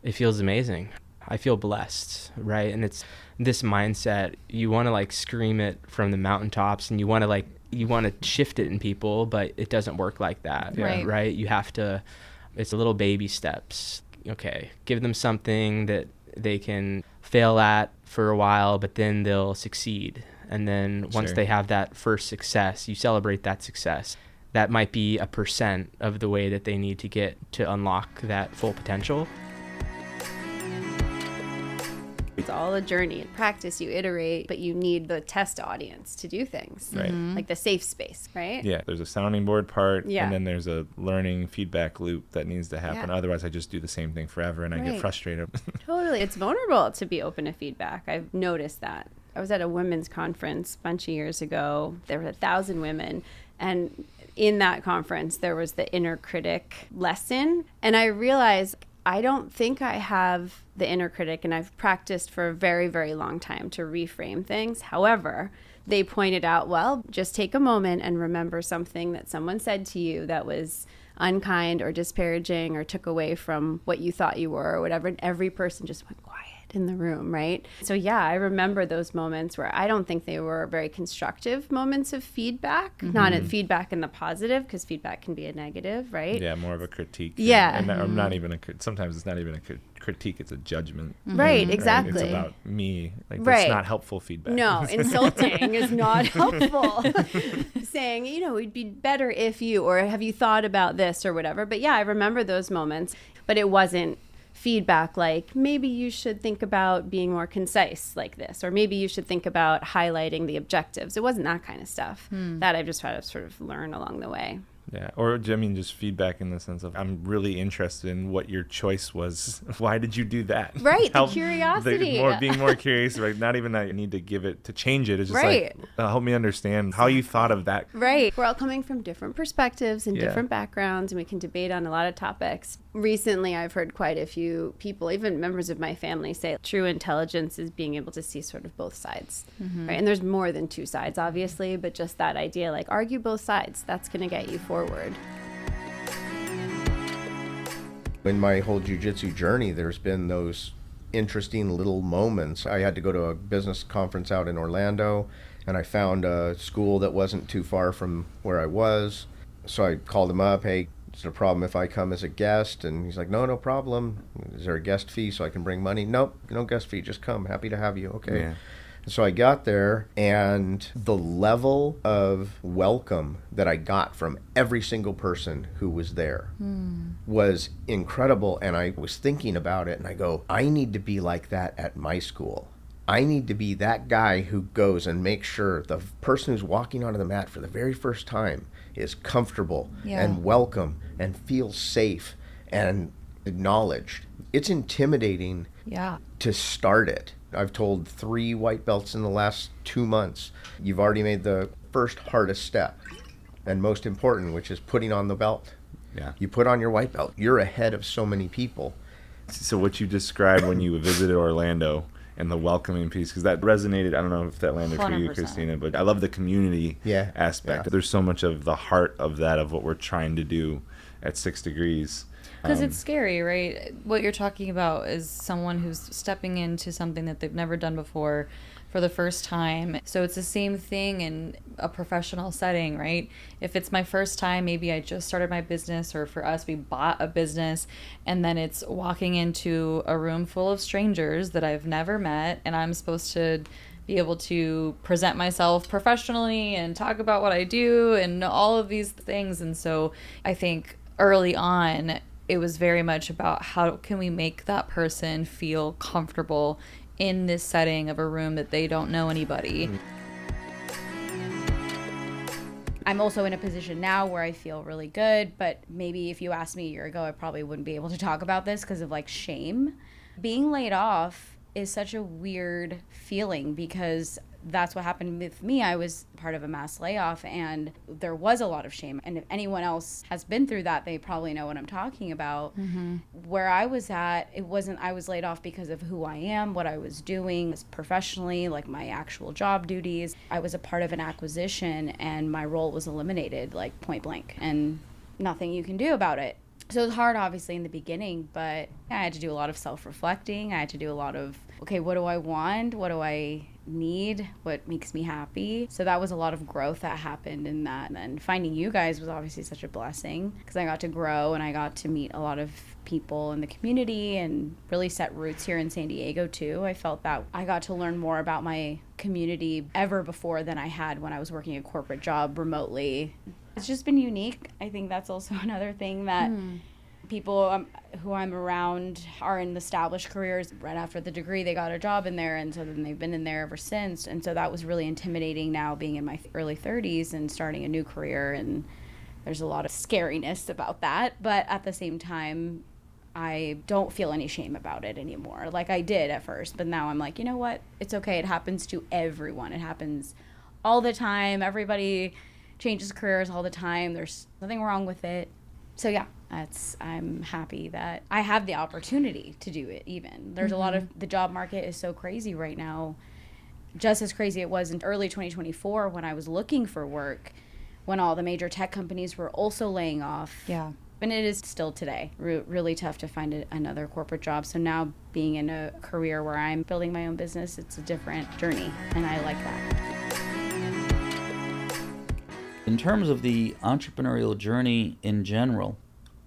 It feels amazing. I feel blessed, right? And it's this mindset, you want to like scream it from the mountaintops, and you want to shift it in people, but it doesn't work like that, right? You have to, it's little baby steps. Okay, give them something that they can fail at for a while, but then they'll succeed. And then once they have that first success, you celebrate that success. That might be 1% of the way that they need to get to unlock that full potential. It's all a journey. In practice, you iterate, but you need the test audience to do things. Right. Like the safe space, right? Yeah, there's a sounding board part, Yeah. and then there's a learning feedback loop that needs to happen. Yeah. Otherwise, I just do the same thing forever, and I get frustrated. Totally. It's vulnerable to be open to feedback. I've noticed that. I was at a women's conference a bunch of years ago. There were 1,000 women, and in that conference, there was the inner critic lesson, and I realized I don't think I have the inner critic, and I've practiced for a very, very long time to reframe things. However, they pointed out, well, just take a moment and remember something that someone said to you that was unkind or disparaging or took away from what you thought you were or whatever. And every person just went quiet in the room, right? So yeah, I remember those moments where I don't think they were very constructive moments of feedback, not a feedback in the positive, because feedback can be a negative, right? Yeah, more of a critique. Yeah. And not even sometimes it's not even a critique, it's a judgment. Right, exactly. It's about me. Like, Right. that's not helpful feedback. No, insulting is not helpful. Saying, it'd be better if you, or have you thought about this or whatever. But yeah, I remember those moments, but it wasn't feedback like, maybe you should think about being more concise like this, or maybe you should think about highlighting the objectives. It wasn't that kind of stuff that I've just had to sort of learn along the way. Yeah, or I mean, just feedback in the sense of, I'm really interested in what your choice was. Why did you do that? Right, the curiosity. Being more curious, right? Not even that you need to give it to change it. It's just Right. like, help me understand how you thought of that. Right. We're all coming from different perspectives and different backgrounds, and we can debate on a lot of topics. Recently, I've heard quite a few people, even members of my family, say true intelligence is being able to see sort of both sides. Right? And there's more than two sides, obviously, but just that idea, like, argue both sides. That's going to get you forward. In my whole jiu-jitsu journey, there's been those interesting little moments. I had to go to a business conference out in Orlando, and I found a school that wasn't too far from where I was. So I called him up, hey, is it a problem if I come as a guest? And he's like, no problem. Is there a guest fee so I can bring money? Nope, no guest fee, just come. Happy to have you. Okay. Yeah. So I got there, and the level of welcome that I got from every single person who was there was incredible. And I was thinking about it, and I go, I need to be like that at my school. I need to be that guy who goes and makes sure the person who's walking onto the mat for the very first time is comfortable and welcome and feels safe and acknowledged. It's intimidating to start it. I've told 3 white belts in the last 2 months, you've already made the first hardest step and most important, which is putting on the belt. Yeah. You put on your white belt, you're ahead of so many people. So what you described when you visited Orlando and the welcoming piece, because that resonated. I don't know if that landed for you, 100%. Kristina, but I love the community aspect. There's so much of the heart of that, of what we're trying to do at 6 Degrees. Because it's scary, right? What you're talking about is someone who's stepping into something that they've never done before for the first time. So it's the same thing in a professional setting, right? If it's my first time, maybe I just started my business, or for us, we bought a business, and then it's walking into a room full of strangers that I've never met, and I'm supposed to be able to present myself professionally and talk about what I do and all of these things. And so I think early on, it was very much about how can we make that person feel comfortable in this setting of a room that they don't know anybody. I'm also in a position now where I feel really good, but maybe if you asked me a year ago, I probably wouldn't be able to talk about this because of like shame. Being laid off is such a weird feeling because that's what happened with me. I was part of a mass layoff, and there was a lot of shame. And if anyone else has been through that, they probably know what I'm talking about. Where I was at, it wasn't, I was laid off because of who I am, what I was doing professionally, like my actual job duties. I was a part of an acquisition, and my role was eliminated, like point blank, and nothing you can do about it. So it was hard, obviously, in the beginning, but I had to do a lot of self-reflecting. I had to do a lot of, okay, what do I want? What do I need? What makes me happy? So that was a lot of growth that happened in that. And then finding you guys was obviously such a blessing because I got to grow and I got to meet a lot of people in the community and really set roots here in San Diego, too. I felt that I got to learn more about my community ever before than I had when I was working a corporate job remotely. It's just been unique. I think that's also another thing that people who I'm around are in established careers. Right after the degree, they got a job in there, and so then they've been in there ever since. And so that was really intimidating now being in my early 30s and starting a new career. And there's a lot of scariness about that. But at the same time, I don't feel any shame about it anymore. Like I did at first, but now I'm like, you know what? It's okay. It happens to everyone. It happens all the time. Everybody changes careers all the time. There's nothing wrong with it. So yeah, I'm happy that I have the opportunity to do it even. There's a lot of, the job market is so crazy right now. Just as crazy it was in early 2024 when I was looking for work, when all the major tech companies were also laying off. Yeah. And it is still today really tough to find another corporate job. So now being in a career where I'm building my own business, it's a different journey, and I like that. In terms of the entrepreneurial journey in general,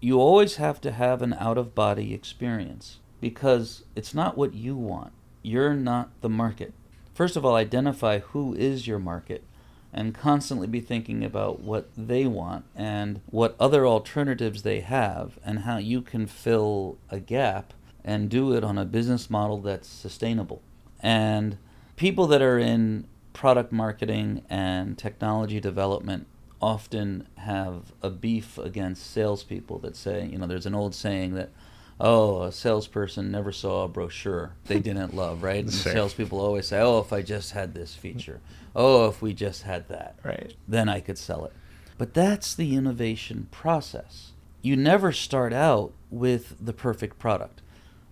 you always have to have an out-of-body experience because it's not what you want. You're not the market. First of all, identify who is your market and constantly be thinking about what they want and what other alternatives they have and how you can fill a gap and do it on a business model that's sustainable. And people that are in product marketing and technology development often have a beef against salespeople that say, there's an old saying that, a salesperson never saw a brochure they didn't love, right? And Sure. salespeople always say, if I just had this feature. If we just had that, right, then I could sell it. But that's the innovation process. You never start out with the perfect product.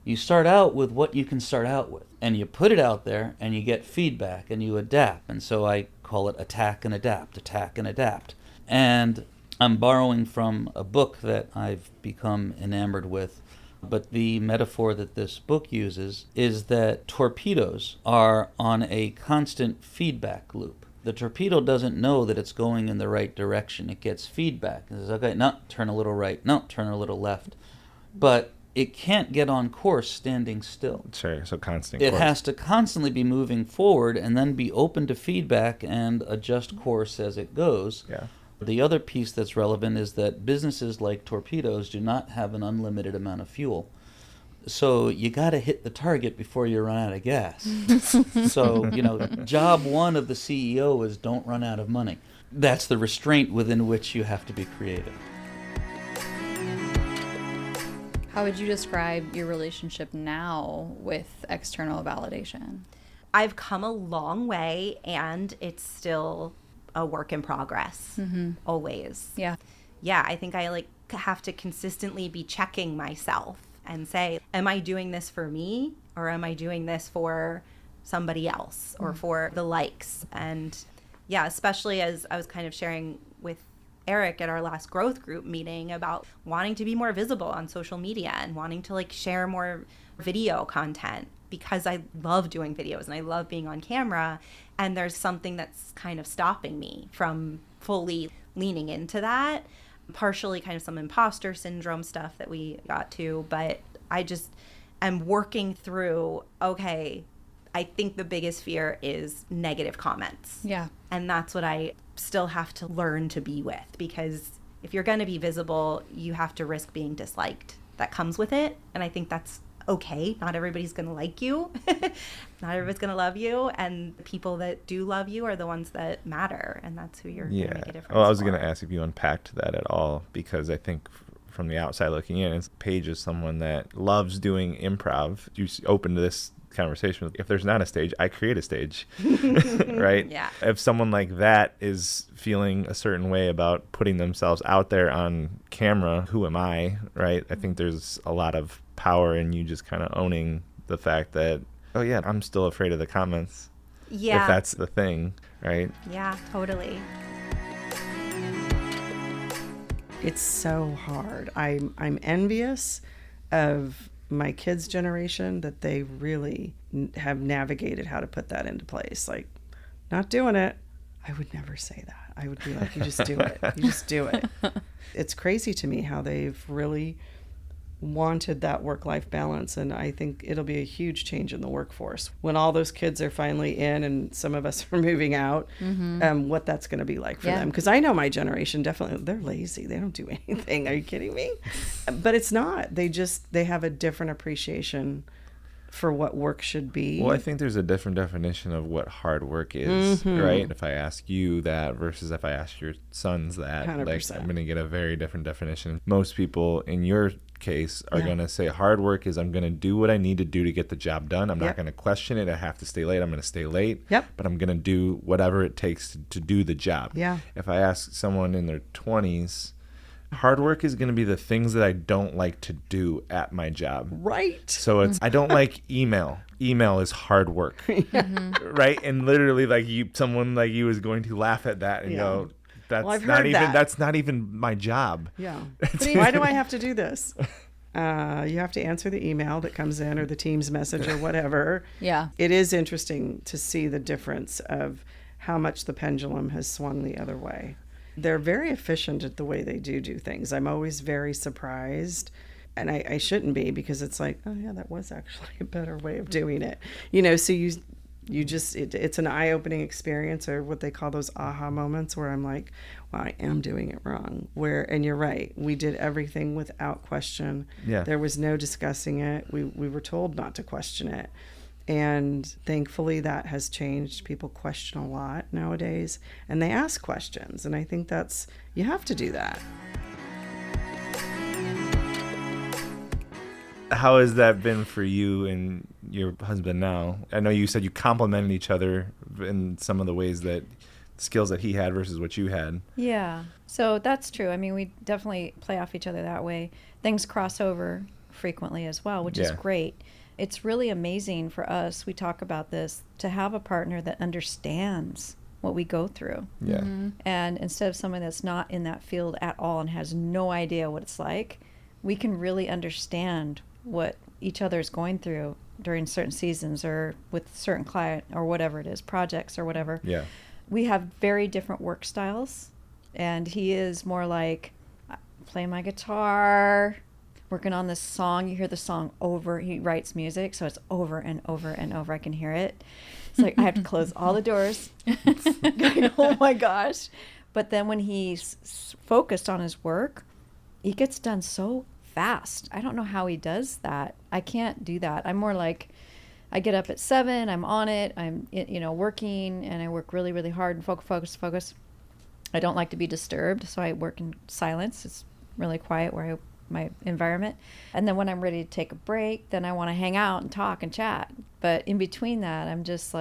You start out with what you can start out with, and you put it out there, and you get feedback, and you adapt. And so I call it attack and adapt, attack and adapt. And I'm borrowing from a book that I've become enamored with, but the metaphor that this book uses is that torpedoes are on a constant feedback loop. The torpedo doesn't know that it's going in the right direction. It gets feedback. It says, okay, no, turn a little right, no, turn a little left. But it can't get on course standing still. Sure, so constant It course. has to constantly be moving forward and then be open to feedback and adjust course as it goes. Yeah. The other piece that's relevant is that businesses like torpedoes do not have an unlimited amount of fuel. So you got to hit the target before you run out of gas. So, job one of the CEO is don't run out of money. That's the restraint within which you have to be creative. How would you describe your relationship now with external validation? I've come a long way, and it's still a work in progress. Always. Yeah. I think I have to consistently be checking myself and say, am I doing this for me, or am I doing this for somebody else or for the likes? And especially as I was kind of sharing with Eric at our last growth group meeting about wanting to be more visible on social media and wanting to share more video content, because I love doing videos and I love being on camera, and there's something that's kind of stopping me from fully leaning into that. Partially kind of some imposter syndrome stuff that we got to, but I just am working through, okay, I think the biggest fear is negative comments. Yeah. And that's what I still have to learn to be with, because if you're going to be visible, you have to risk being disliked. That comes with it, and I think that's okay. Not everybody's going to like you. Not everybody's going to love you, and the people that do love you are the ones that matter, and that's who you're going to make a difference Well, I was for. going to ask if you unpacked that at all, because I think from the outside looking in, Paige is someone that loves doing improv. You opened this conversation with, if there's not a stage, I create a stage. Right? Yeah. If someone like that is feeling a certain way about putting themselves out there on camera, who am I? Right? I think there's a lot of power in you just kind of owning the fact that, I'm still afraid of the comments. Yeah. If that's the thing, right? Yeah, totally. It's so hard. I'm envious of my kids' generation that they really have navigated how to put that into place. Like, not doing it. I would never say that. I would be like, you just do it. You just do it. It's crazy to me how they've really wanted that work-life balance, and I think it'll be a huge change in the workforce when all those kids are finally in and some of us are moving out. What that's going to be like for them, because I know my generation definitely, they're lazy, they don't do anything. Are you kidding me? But it's not. They have a different appreciation for what work should be. Well, I think there's a different definition of what hard work is, right? If I ask you that versus if I ask your sons that, 100%. like, I'm going to get a very different definition. Most people in your case are going to say hard work is I'm going to do what I need to do to get the job done. I'm not going to question it. I have to stay late. I'm going to stay late. But I'm going to do whatever it takes to do the job. If I ask someone in their 20s, hard work is going to be the things that I don't like to do at my job. Right. So it's, I don't like email. Email is hard work. Right? And literally, like, someone like you is going to laugh at that and go, that's not even my job. Why do I have to do this? You have to answer the email that comes in or the Teams message or whatever. It is interesting to see the difference of how much the pendulum has swung the other way. They're very efficient at the way they do things. I'm always very surprised, and I shouldn't be, because it's like, oh yeah, that was actually a better way of doing it. You know, so you just, it's an eye-opening experience, or what they call those aha moments, where I'm like, wow, I am doing it wrong. And you're right, we did everything without question. There was no discussing it. We were told not to question it. And thankfully that has changed. People question a lot nowadays, and they ask questions. And I think you have to do that. How has that been for you and your husband now? I know you said you complemented each other in some of the ways that skills that he had versus what you had. Yeah, so that's true. I mean, we definitely play off each other that way. Things cross over frequently as well, which is great. It's really amazing for us, we talk about this, to have a partner that understands what we go through. And instead of someone that's not in that field at all and has no idea what it's like, we can really understand what each other is going through during certain seasons or with certain client or whatever it is, projects or whatever. We have very different work styles, and he is more like, play my guitar, working on this song. You hear the song over. He writes music, so it's over and over and over. I can hear it. It's like I have to close all the doors. Oh my gosh. But then when he's focused on his work, he gets done so fast. I don't know how he does that. I can't do that. I'm more like, I get up at 7, I'm on it, I'm working, and I work really, really hard and focus. I don't like to be disturbed, so I work in silence. It's really quiet my environment. And then when I'm ready to take a break, then I want to hang out and talk and chat. But in between that, I'm just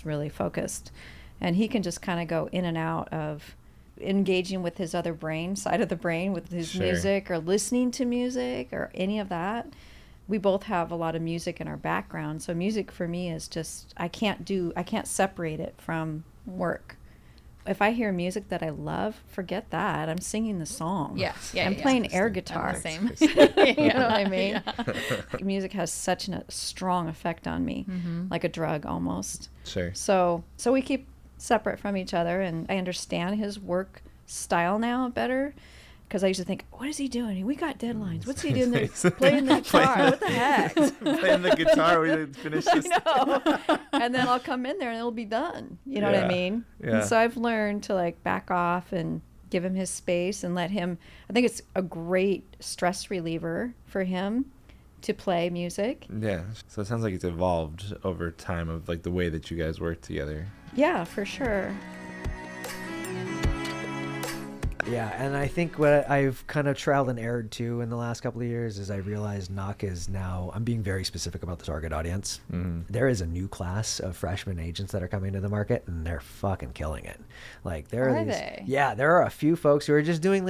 really focused. And he can just kind of go in and out of engaging with his other side of the brain, with his music or listening to music or any of that. We both have a lot of music in our background. So music for me is just, I can't separate it from work. If I hear music that I love, forget that. I'm singing the song. I'm playing air guitar. Same. You know what I mean? Music has such a strong effect on me, like a drug almost. So we keep separate from each other, and I understand his work style now better. Because I used to think, what is he doing? We got deadlines. What's he doing there? Playing the guitar. What the heck? Playing the guitar. We didn't finish this. I know. And then I'll come in there and it'll be done. You know what I mean? And so I've learned to back off and give him his space and let him. I think it's a great stress reliever for him to play music. Yeah. So it sounds like it's evolved over time of the way that you guys work together. Yeah, for sure. Yeah, and I think what I've kind of trialed and errored too in the last couple of years is I realized NOC is now, I'm being very specific about the target audience. There is a new class of freshman agents that are coming to the market, and they're fucking killing it. There are these, they? Yeah, there are a few folks who are just doing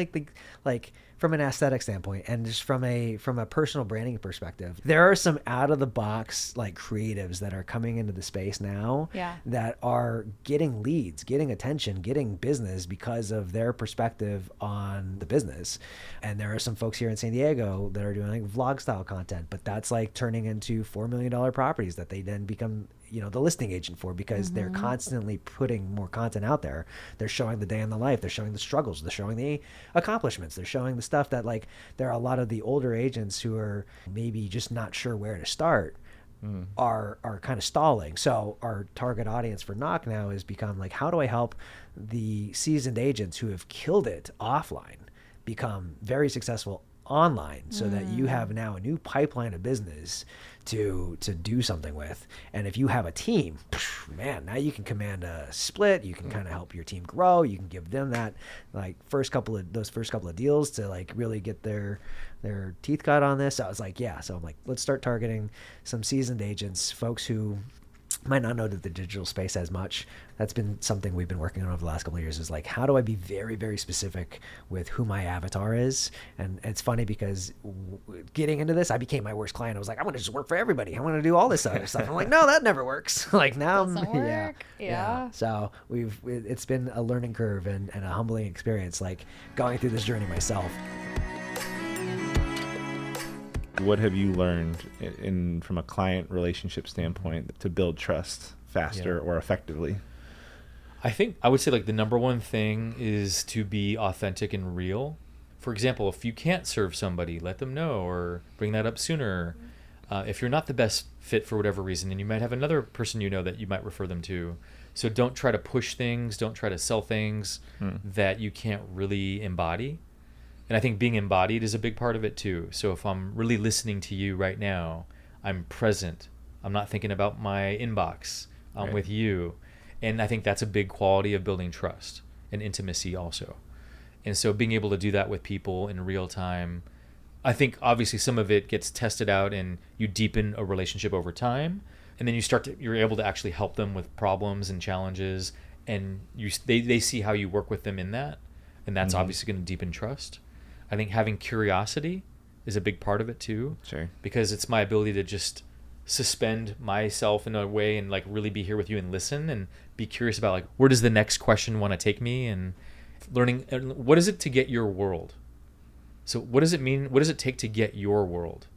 from an aesthetic standpoint and just from a personal branding perspective, there are some out of the box like creatives that are coming into the space now that are getting leads, getting attention, getting business because of their perspective on the business. And there are some folks here in San Diego that are doing like vlog style content, but that's like turning into $4 million properties that they then become, the listing agent for, because they're constantly putting more content out there. They're showing the day in the life. They're showing the struggles. They're showing the accomplishments. They're showing the stuff that, like, there are a lot of the older agents who are maybe just not sure where to start, are kind of stalling. So our target audience for Knock now has become like, how do I help the seasoned agents who have killed it offline become very successful online, so that you have now a new pipeline of business to do something with. And if you have a team, man, now you can command a split. You can kind of help your team grow. You can give them that like first couple of deals to like really get their teeth cut on this. So I was like, so I'm like, let's start targeting some seasoned agents, folks who might not know the digital space as much. That's been something we've been working on over the last couple of years, is like, how do I be very, very specific with who my avatar is? And it's funny because getting into this, I became my worst client. I was like, I want to just work for everybody. I want to do all this other stuff. I'm like, no, that never works. Like now, yeah. So it's been a learning curve and a humbling experience, like going through this journey myself. What have you learned from a client relationship standpoint to build trust faster or effectively? I think I would say like the number one thing is to be authentic and real. For example, if you can't serve somebody, let them know or bring that up sooner. If you're not the best fit for whatever reason, then you might have another person that you might refer them to. So don't try to push things, don't try to sell things that you can't really embody. And I think being embodied is a big part of it too. So if I'm really listening to you right now, I'm present. I'm not thinking about my inbox. I'm with you. And I think that's a big quality of building trust and intimacy also. And so being able to do that with people in real time, I think obviously some of it gets tested out and you deepen a relationship over time. And then you're able to actually help them with problems and challenges. And they see how you work with them in that. And that's obviously going to deepen trust. I think having curiosity is a big part of it too. Sure. Because it's my ability to just suspend myself in a way and like really be here with you and listen and be curious about like, where does the next question want to take me, and learning what is it to get your world. So what does it mean? What does it take to get your world,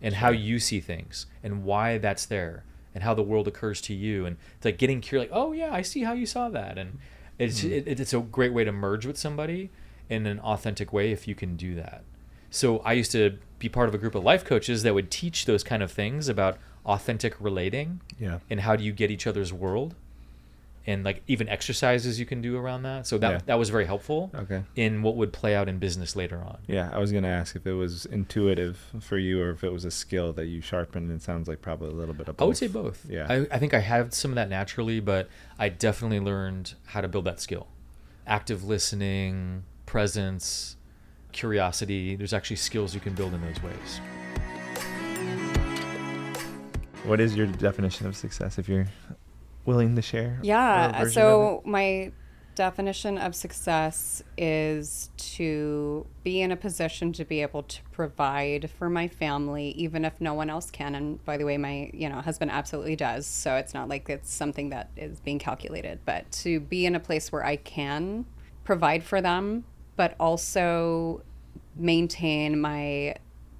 and how you see things and why that's there and how the world occurs to you, and it's like getting curious, like, oh yeah, I see how you saw that. And it's a great way to merge with somebody in an authentic way if you can do that. So I used to be part of a group of life coaches that would teach those kind of things about authentic relating and how do you get each other's world, and like even exercises you can do around that. So that was very helpful in what would play out in business later on. Yeah, I was going to ask if it was intuitive for you or if it was a skill that you sharpened. It sounds like probably a little bit of both. I would say both. Yeah. I think I had some of that naturally, but I definitely learned how to build that skill. Active listening, presence, curiosity. There's actually skills you can build in those ways. What is your definition of success, if you're willing to share? Yeah, so my definition of success is to be in a position to be able to provide for my family, even if no one else can. And by the way, my husband absolutely does. So it's not like it's something that is being calculated, but to be in a place where I can provide for them, but also maintain my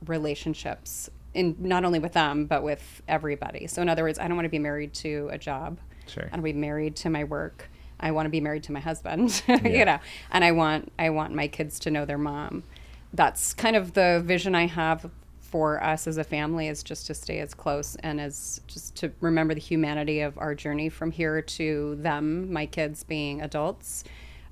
relationships, in not only with them, but with everybody. So in other words, I don't want to be married to a job. Sure. I want to be married to my work. I want to be married to my husband, and I want my kids to know their mom. That's kind of the vision I have for us as a family, is just to stay as close and as just to remember the humanity of our journey from here to them, my kids being adults.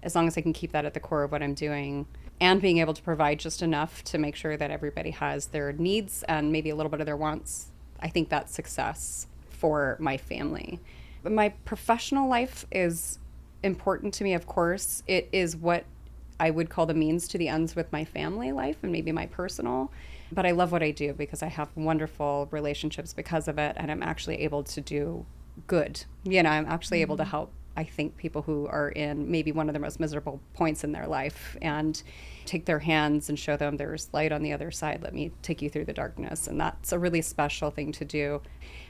As long as I can keep that at the core of what I'm doing, and being able to provide just enough to make sure that everybody has their needs and maybe a little bit of their wants, I think that's success for my family. But my professional life is important to me, of course. It is what I would call the means to the ends with my family life and maybe my personal. But I love what I do because I have wonderful relationships because of it, and I'm actually able to do good. I'm actually able to help I think, people who are in maybe one of the most miserable points in their life and take their hands and show them there's light on the other side. Let me take you through the darkness. And that's a really special thing to do.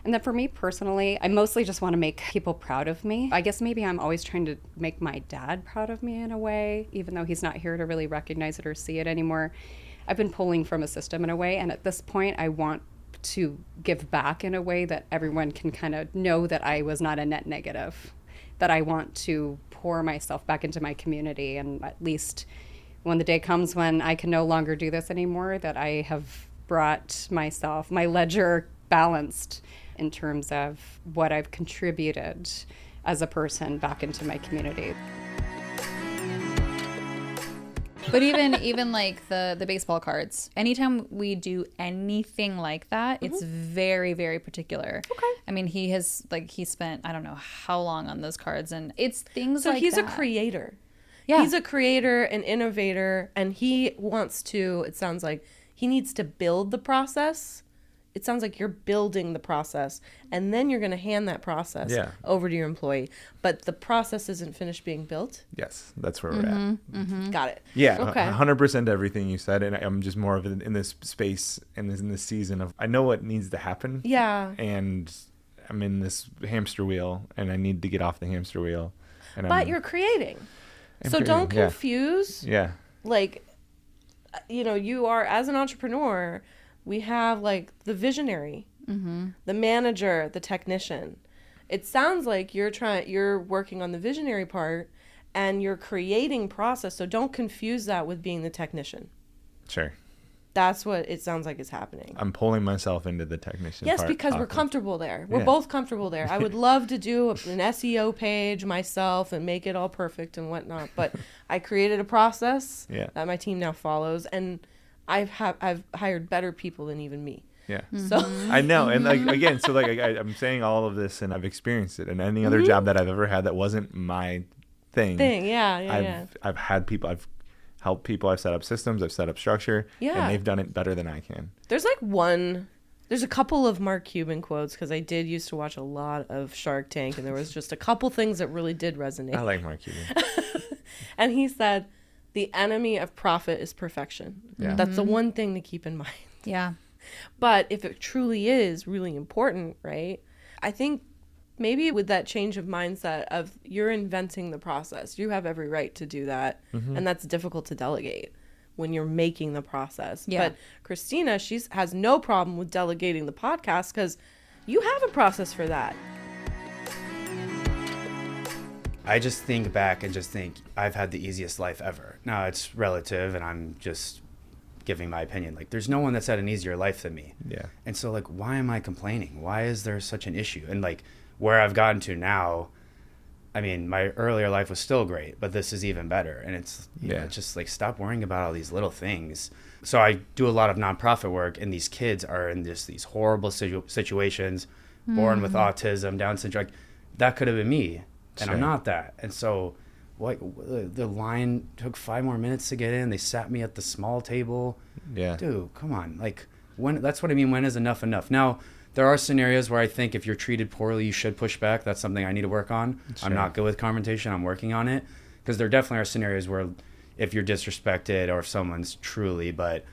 And then for me personally, I mostly just want to make people proud of me. I guess maybe I'm always trying to make my dad proud of me in a way, even though he's not here to really recognize it or see it anymore. I've been pulling from a system in a way. And at this point, I want to give back in a way that everyone can kind of know that I was not a net negative, that I want to pour myself back into my community. And at least when the day comes when I can no longer do this anymore, that I have brought myself, my ledger balanced in terms of what I've contributed as a person back into my community. But even like the baseball cards, anytime we do anything like that, it's very, very particular. Okay. I mean, he spent, I don't know how long on those cards, and it's things so like he's that. A creator. Yeah. He's a creator, an innovator, and he wants to, it sounds like, he needs to build the process. It sounds like you're building the process, and then you're going to hand that process over to your employee. But the process isn't finished being built? Yes, that's where we're at. Mm-hmm. Got it. Yeah, okay. 100% everything you said, and I'm just more of in this space and in this season of, I know what needs to happen. Yeah. And I'm in this hamster wheel, and I need to get off the hamster wheel. But you're creating. So don't confuse. Yeah. Like, you are, as an entrepreneur, we have like the visionary, the manager, the technician. It sounds like you're working on the visionary part and you're creating process. So don't confuse that with being the technician. Sure. That's what it sounds like is happening. I'm pulling myself into the technician Yes, part because we're often. comfortable there. We're both comfortable there. I would love to do an SEO page myself and make it all perfect and whatnot. But I created a process that my team now follows, and I've hired better people than even me. Yeah. So I know. And like, again, so like I'm saying all of this, and I've experienced it, and any other job that I've ever had that wasn't my thing. I've had people, I've helped people, I've set up systems, I've set up structure, and they've done it better than I can. There's a couple of Mark Cuban quotes, because I did used to watch a lot of Shark Tank, and there was just a couple things that really did resonate. I like Mark Cuban. And he said, the enemy of profit is perfection. Yeah. That's the one thing to keep in mind. Yeah. But if it truly is really important, right? I think maybe with that change of mindset of you're inventing the process, you have every right to do that. And that's difficult to delegate when you're making the process. Yeah. But Kristina, she has no problem with delegating the podcast because you have a process for that. I just think back and just think I've had the easiest life ever. Now it's relative and I'm just giving my opinion. Like there's no one that's had an easier life than me. Yeah. And so like, why am I complaining? Why is there such an issue? And like where I've gotten to now, I mean, my earlier life was still great, but this is even better. And it's, you know, it's just like, stop worrying about all these little things. So I do a lot of nonprofit work, and these kids are in just these horrible situations, born with autism, Down syndrome. Like, that could have been me. And I'm not that. And so the line took 5 more minutes to get in. They sat me at the small table. Yeah. Dude, come on. Like, that's what I mean. When is enough enough? Now, there are scenarios where I think if you're treated poorly, you should push back. That's something I need to work on. Sure. I'm not good with confrontation. I'm working on it. Because there definitely are scenarios where if you're disrespected or if someone's truly, but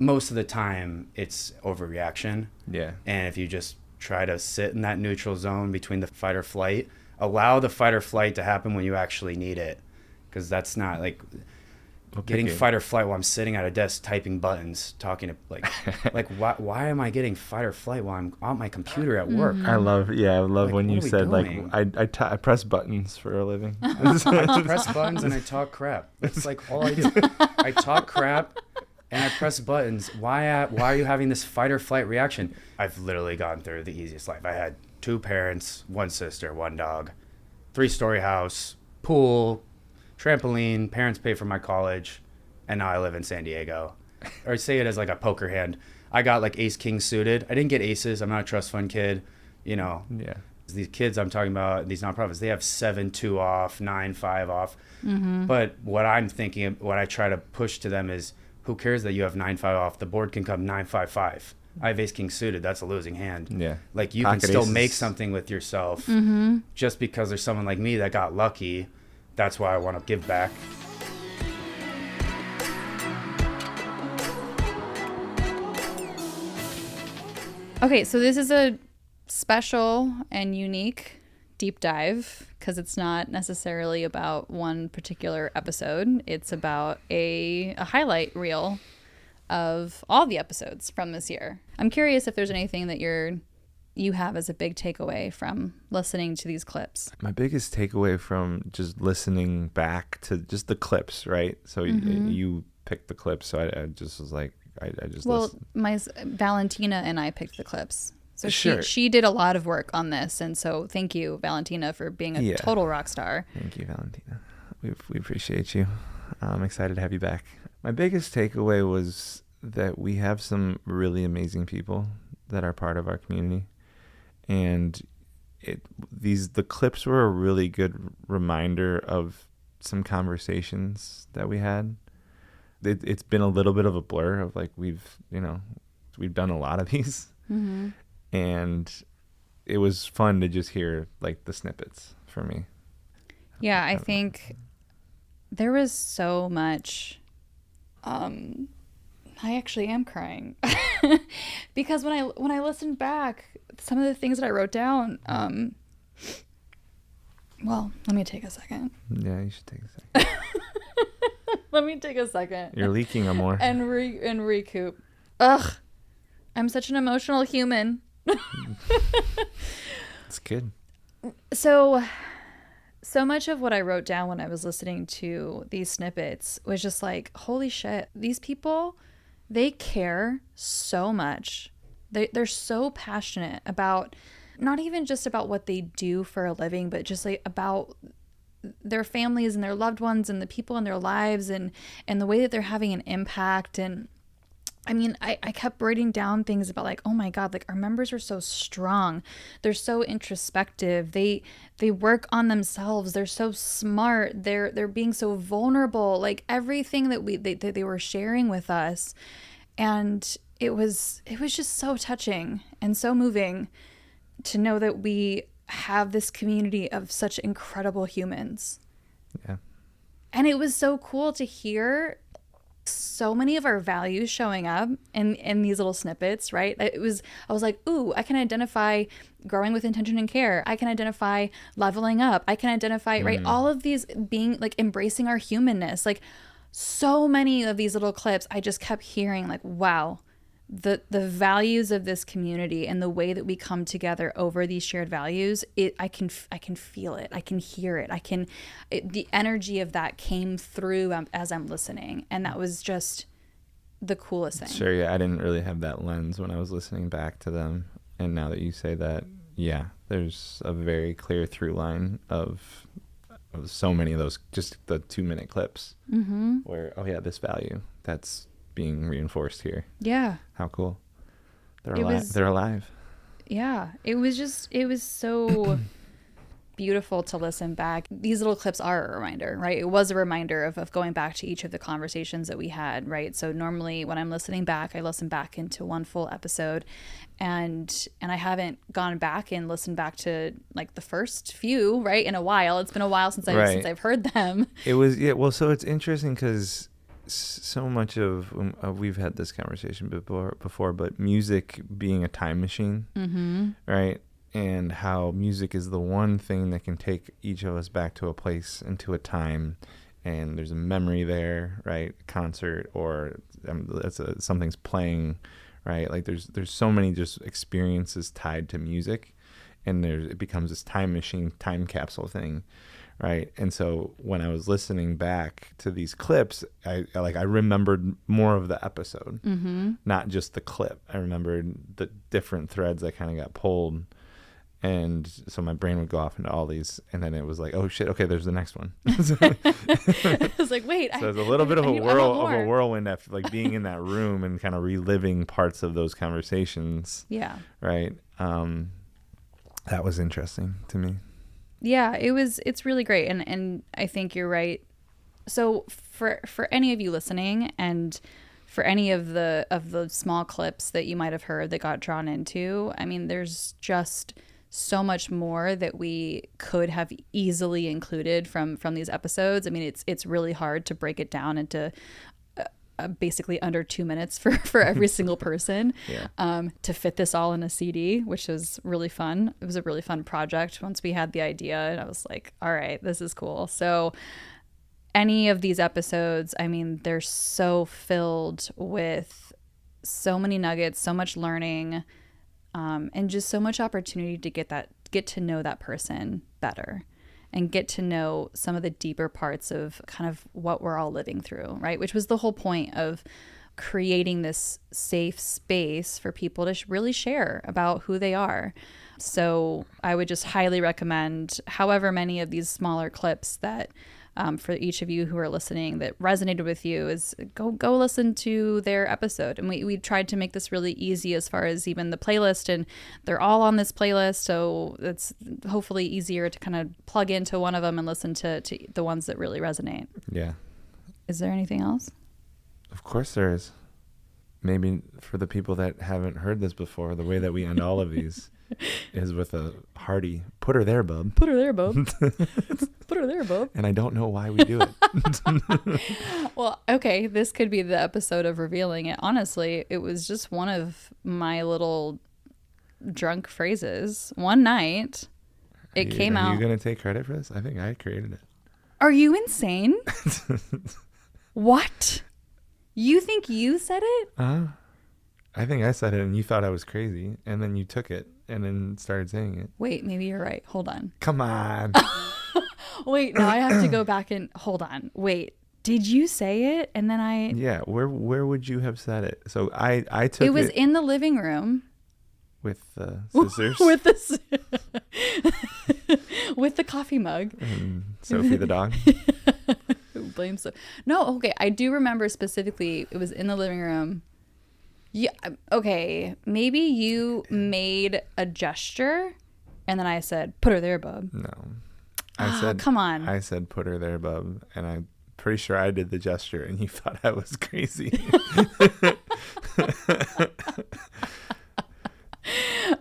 most of the time it's overreaction. Yeah. And if you just try to sit in that neutral zone between the fight or flight, allow the fight or flight to happen when you actually need it. Because that's not like getting fight or flight while I'm sitting at a desk typing buttons, talking to like why am I getting fight or flight while I'm on my computer at work? I love when you said I press buttons for a living. I press buttons and I talk crap. That's like all I do. I talk crap and I press buttons. Why are you having this fight or flight reaction? I've literally gone through the easiest life. I had 2 parents, 1 sister, 1 dog, 3-story house, pool, trampoline, parents pay for my college, and now I live in San Diego. Or say it as like a poker hand. I got like ace king suited. I didn't get aces. I'm not a trust fund kid. You know. Yeah. These kids I'm talking about, these nonprofits, they have 7-2 off, 9-5 off. But what I'm thinking, what I try to push to them is, who cares that you have 9-5 off? The board can come 9-5-5. I have ace king suited. That's a losing hand. Yeah. Like, you Pocket can still aces. make something with yourself. Mm-hmm. Just because there's someone like me that got lucky. That's why I want to give back. Okay, so this is a special and unique deep dive because it's not necessarily about one particular episode. It's about a highlight reel of all the episodes from this year. I'm curious if there's anything that you have as a big takeaway from listening to these clips. My biggest takeaway from just listening back to just the clips, right? So you picked the clips, so I just was like, I just listened. Valentina and I picked the clips. So Sure. she did a lot of work on this, and so thank you, Valentina, for being a total rock star. Thank you, Valentina. We appreciate you. I'm excited to have you back. My biggest takeaway was that we have some really amazing people that are part of our community, and the clips were a really good reminder of some conversations that we had. It's been a little bit of a blur of like we've done a lot of these. Mm-hmm. And it was fun to just hear like the snippets for me. Yeah, I think there was so much. I actually am crying because when I listened back, some of the things that I wrote down. Well, let me take a second. Yeah, you should take a second. Let me take a second. You're leaking, Amor. And recoup. Ugh, I'm such an emotional human. It's good. So much of what I wrote down when I was listening to these snippets was just like, holy shit, these people, they care so much. They're so passionate about, not even just about what they do for a living, but just like about their families and their loved ones and the people in their lives and the way that they're having an impact. And I mean, I kept writing down things about like, oh my God, like our members are so strong. They're so introspective. They work on themselves. They're so smart. They're being so vulnerable. Like everything that they were sharing with us. And it was just so touching and so moving to know that we have this community of such incredible humans. Yeah. And it was so cool to hear so many of our values showing up in these little snippets, right? I was like, ooh, I can identify growing with intention and care. I can identify leveling up. I can identify, right? All of these being like embracing our humanness. Like so many of these little clips, I just kept hearing like, wow, the values of this community and the way that we come together over these shared values, I can feel it. I can hear it. The energy of that came through as I'm listening. And that was just the coolest thing. Sure. Yeah. I didn't really have that lens when I was listening back to them. And now that you say that, yeah, there's a very clear through line of so many of those, just the 2-minute clips where, oh yeah, this value that's being reinforced here. Yeah. How cool. They're alive. They're alive. Yeah. It was so beautiful to listen back. These little clips are a reminder, right? It was a reminder of going back to each of the conversations that we had, right? So normally when I'm listening back, I listen back into one full episode and I haven't gone back and listened back to like the first few, right? In a while. It's been a while since I've heard them. It was, yeah. Well, so it's interesting because so much of we've had this conversation before, but music being a time machine, right? And how music is the one thing that can take each of us back to a place and to a time, and there's a memory there, right? Concert or something's playing, right? Like there's so many just experiences tied to music, and it becomes this time machine, time capsule thing. Right. And so when I was listening back to these clips, I remembered more of the episode, not just the clip. I remembered the different threads that kind of got pulled. And so my brain would go off into all these. And then it was like, oh, shit. OK, there's the next one. I was like, wait. So there's a little bit of a whirlwind after like being in that room and kind of reliving parts of those conversations. Yeah. Right. That was interesting to me. Yeah, it's really great. And I think you're right. So for any of you listening and for any of the small clips that you might have heard that got drawn into, I mean, there's just so much more that we could have easily included from these episodes. I mean, it's really hard to break it down into basically under 2 minutes for every single person. To fit this all in a CD, which was really fun. It was a really fun project once we had the idea, and I was like, all right, this is cool. So any of these episodes, I mean, they're so filled with so many nuggets, so much learning, and just so much opportunity to get to know that person better and get to know some of the deeper parts of kind of what we're all living through, right? Which was the whole point of creating this safe space for people to really share about who they are. So I would just highly recommend however many of these smaller clips that for each of you who are listening that resonated with you is go listen to their episode. And we tried to make this really easy as far as even the playlist, and they're all on this playlist, so it's hopefully easier to kind of plug into one of them and listen to the ones that really resonate. Yeah. Is there anything else? Of course there is. Maybe for the people that haven't heard this before, the way that we end all of these is with a hearty "put her there, bub." Put her there, bub. Put her there, bub. And I don't know why we do it. Well, okay, this could be the episode of revealing it. Honestly, it was just one of my little drunk phrases. One night, it came out. Are you going to take credit for this? I think I created it. Are you insane? What? You think you said it? I think I said it and you thought I was crazy, and then you took it and then started saying it. Wait, maybe you're right. Hold on. Come on. Wait, now I have to go back and hold on. Wait, did you say it? And then Yeah, where would you have said it? So I took it. It was in the living room. With the scissors. With the coffee mug. And Sophie the dog. Blame so. No, okay. I do remember specifically it was in the living room. Yeah. Okay. Maybe you made a gesture and then I said, "Put her there, bub." No. I said, come on. I said, "Put her there, bub." And I'm pretty sure I did the gesture and you thought I was crazy.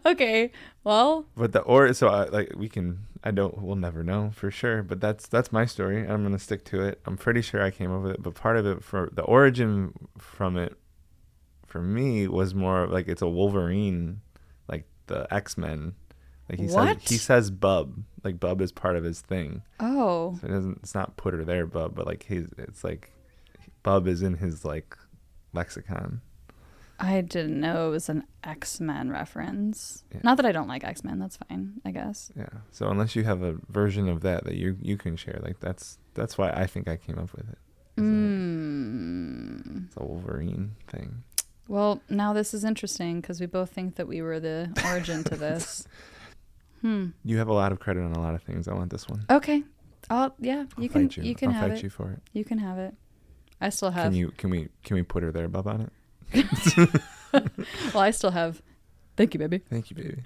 Okay. Well. But we'll never know for sure, but that's my story. I'm going to stick to it. I'm pretty sure I came up with it, but part of it, for the origin from it, for me, was more like it's a Wolverine, like the X-Men. Like he says bub, like bub is part of his thing. Oh. So it's not "put her there, bub," but like it's like bub is in his like lexicon. I didn't know it was an X-Men reference. Yeah. Not that I don't like X-Men. That's fine, I guess. Yeah. So unless you have a version of that you can share, like that's why I think I came up with it. It's a Wolverine thing. Well, now this is interesting because we both think that we were the origin to this. You have a lot of credit on a lot of things. I want this one. Okay. You can have it. I'll fight you for it. You can have it. I still have. Can we put her there, bub, on it? Well, I still have. Thank you, baby. Thank you, baby.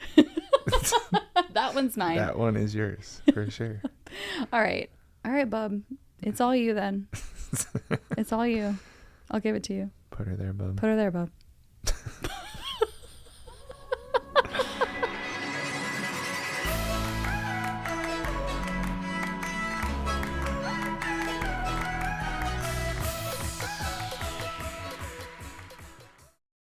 That one's mine. That one is yours for sure. All right, bub. It's all you then. It's all you. I'll give it to you. Put her there, bub. Put her there, bub.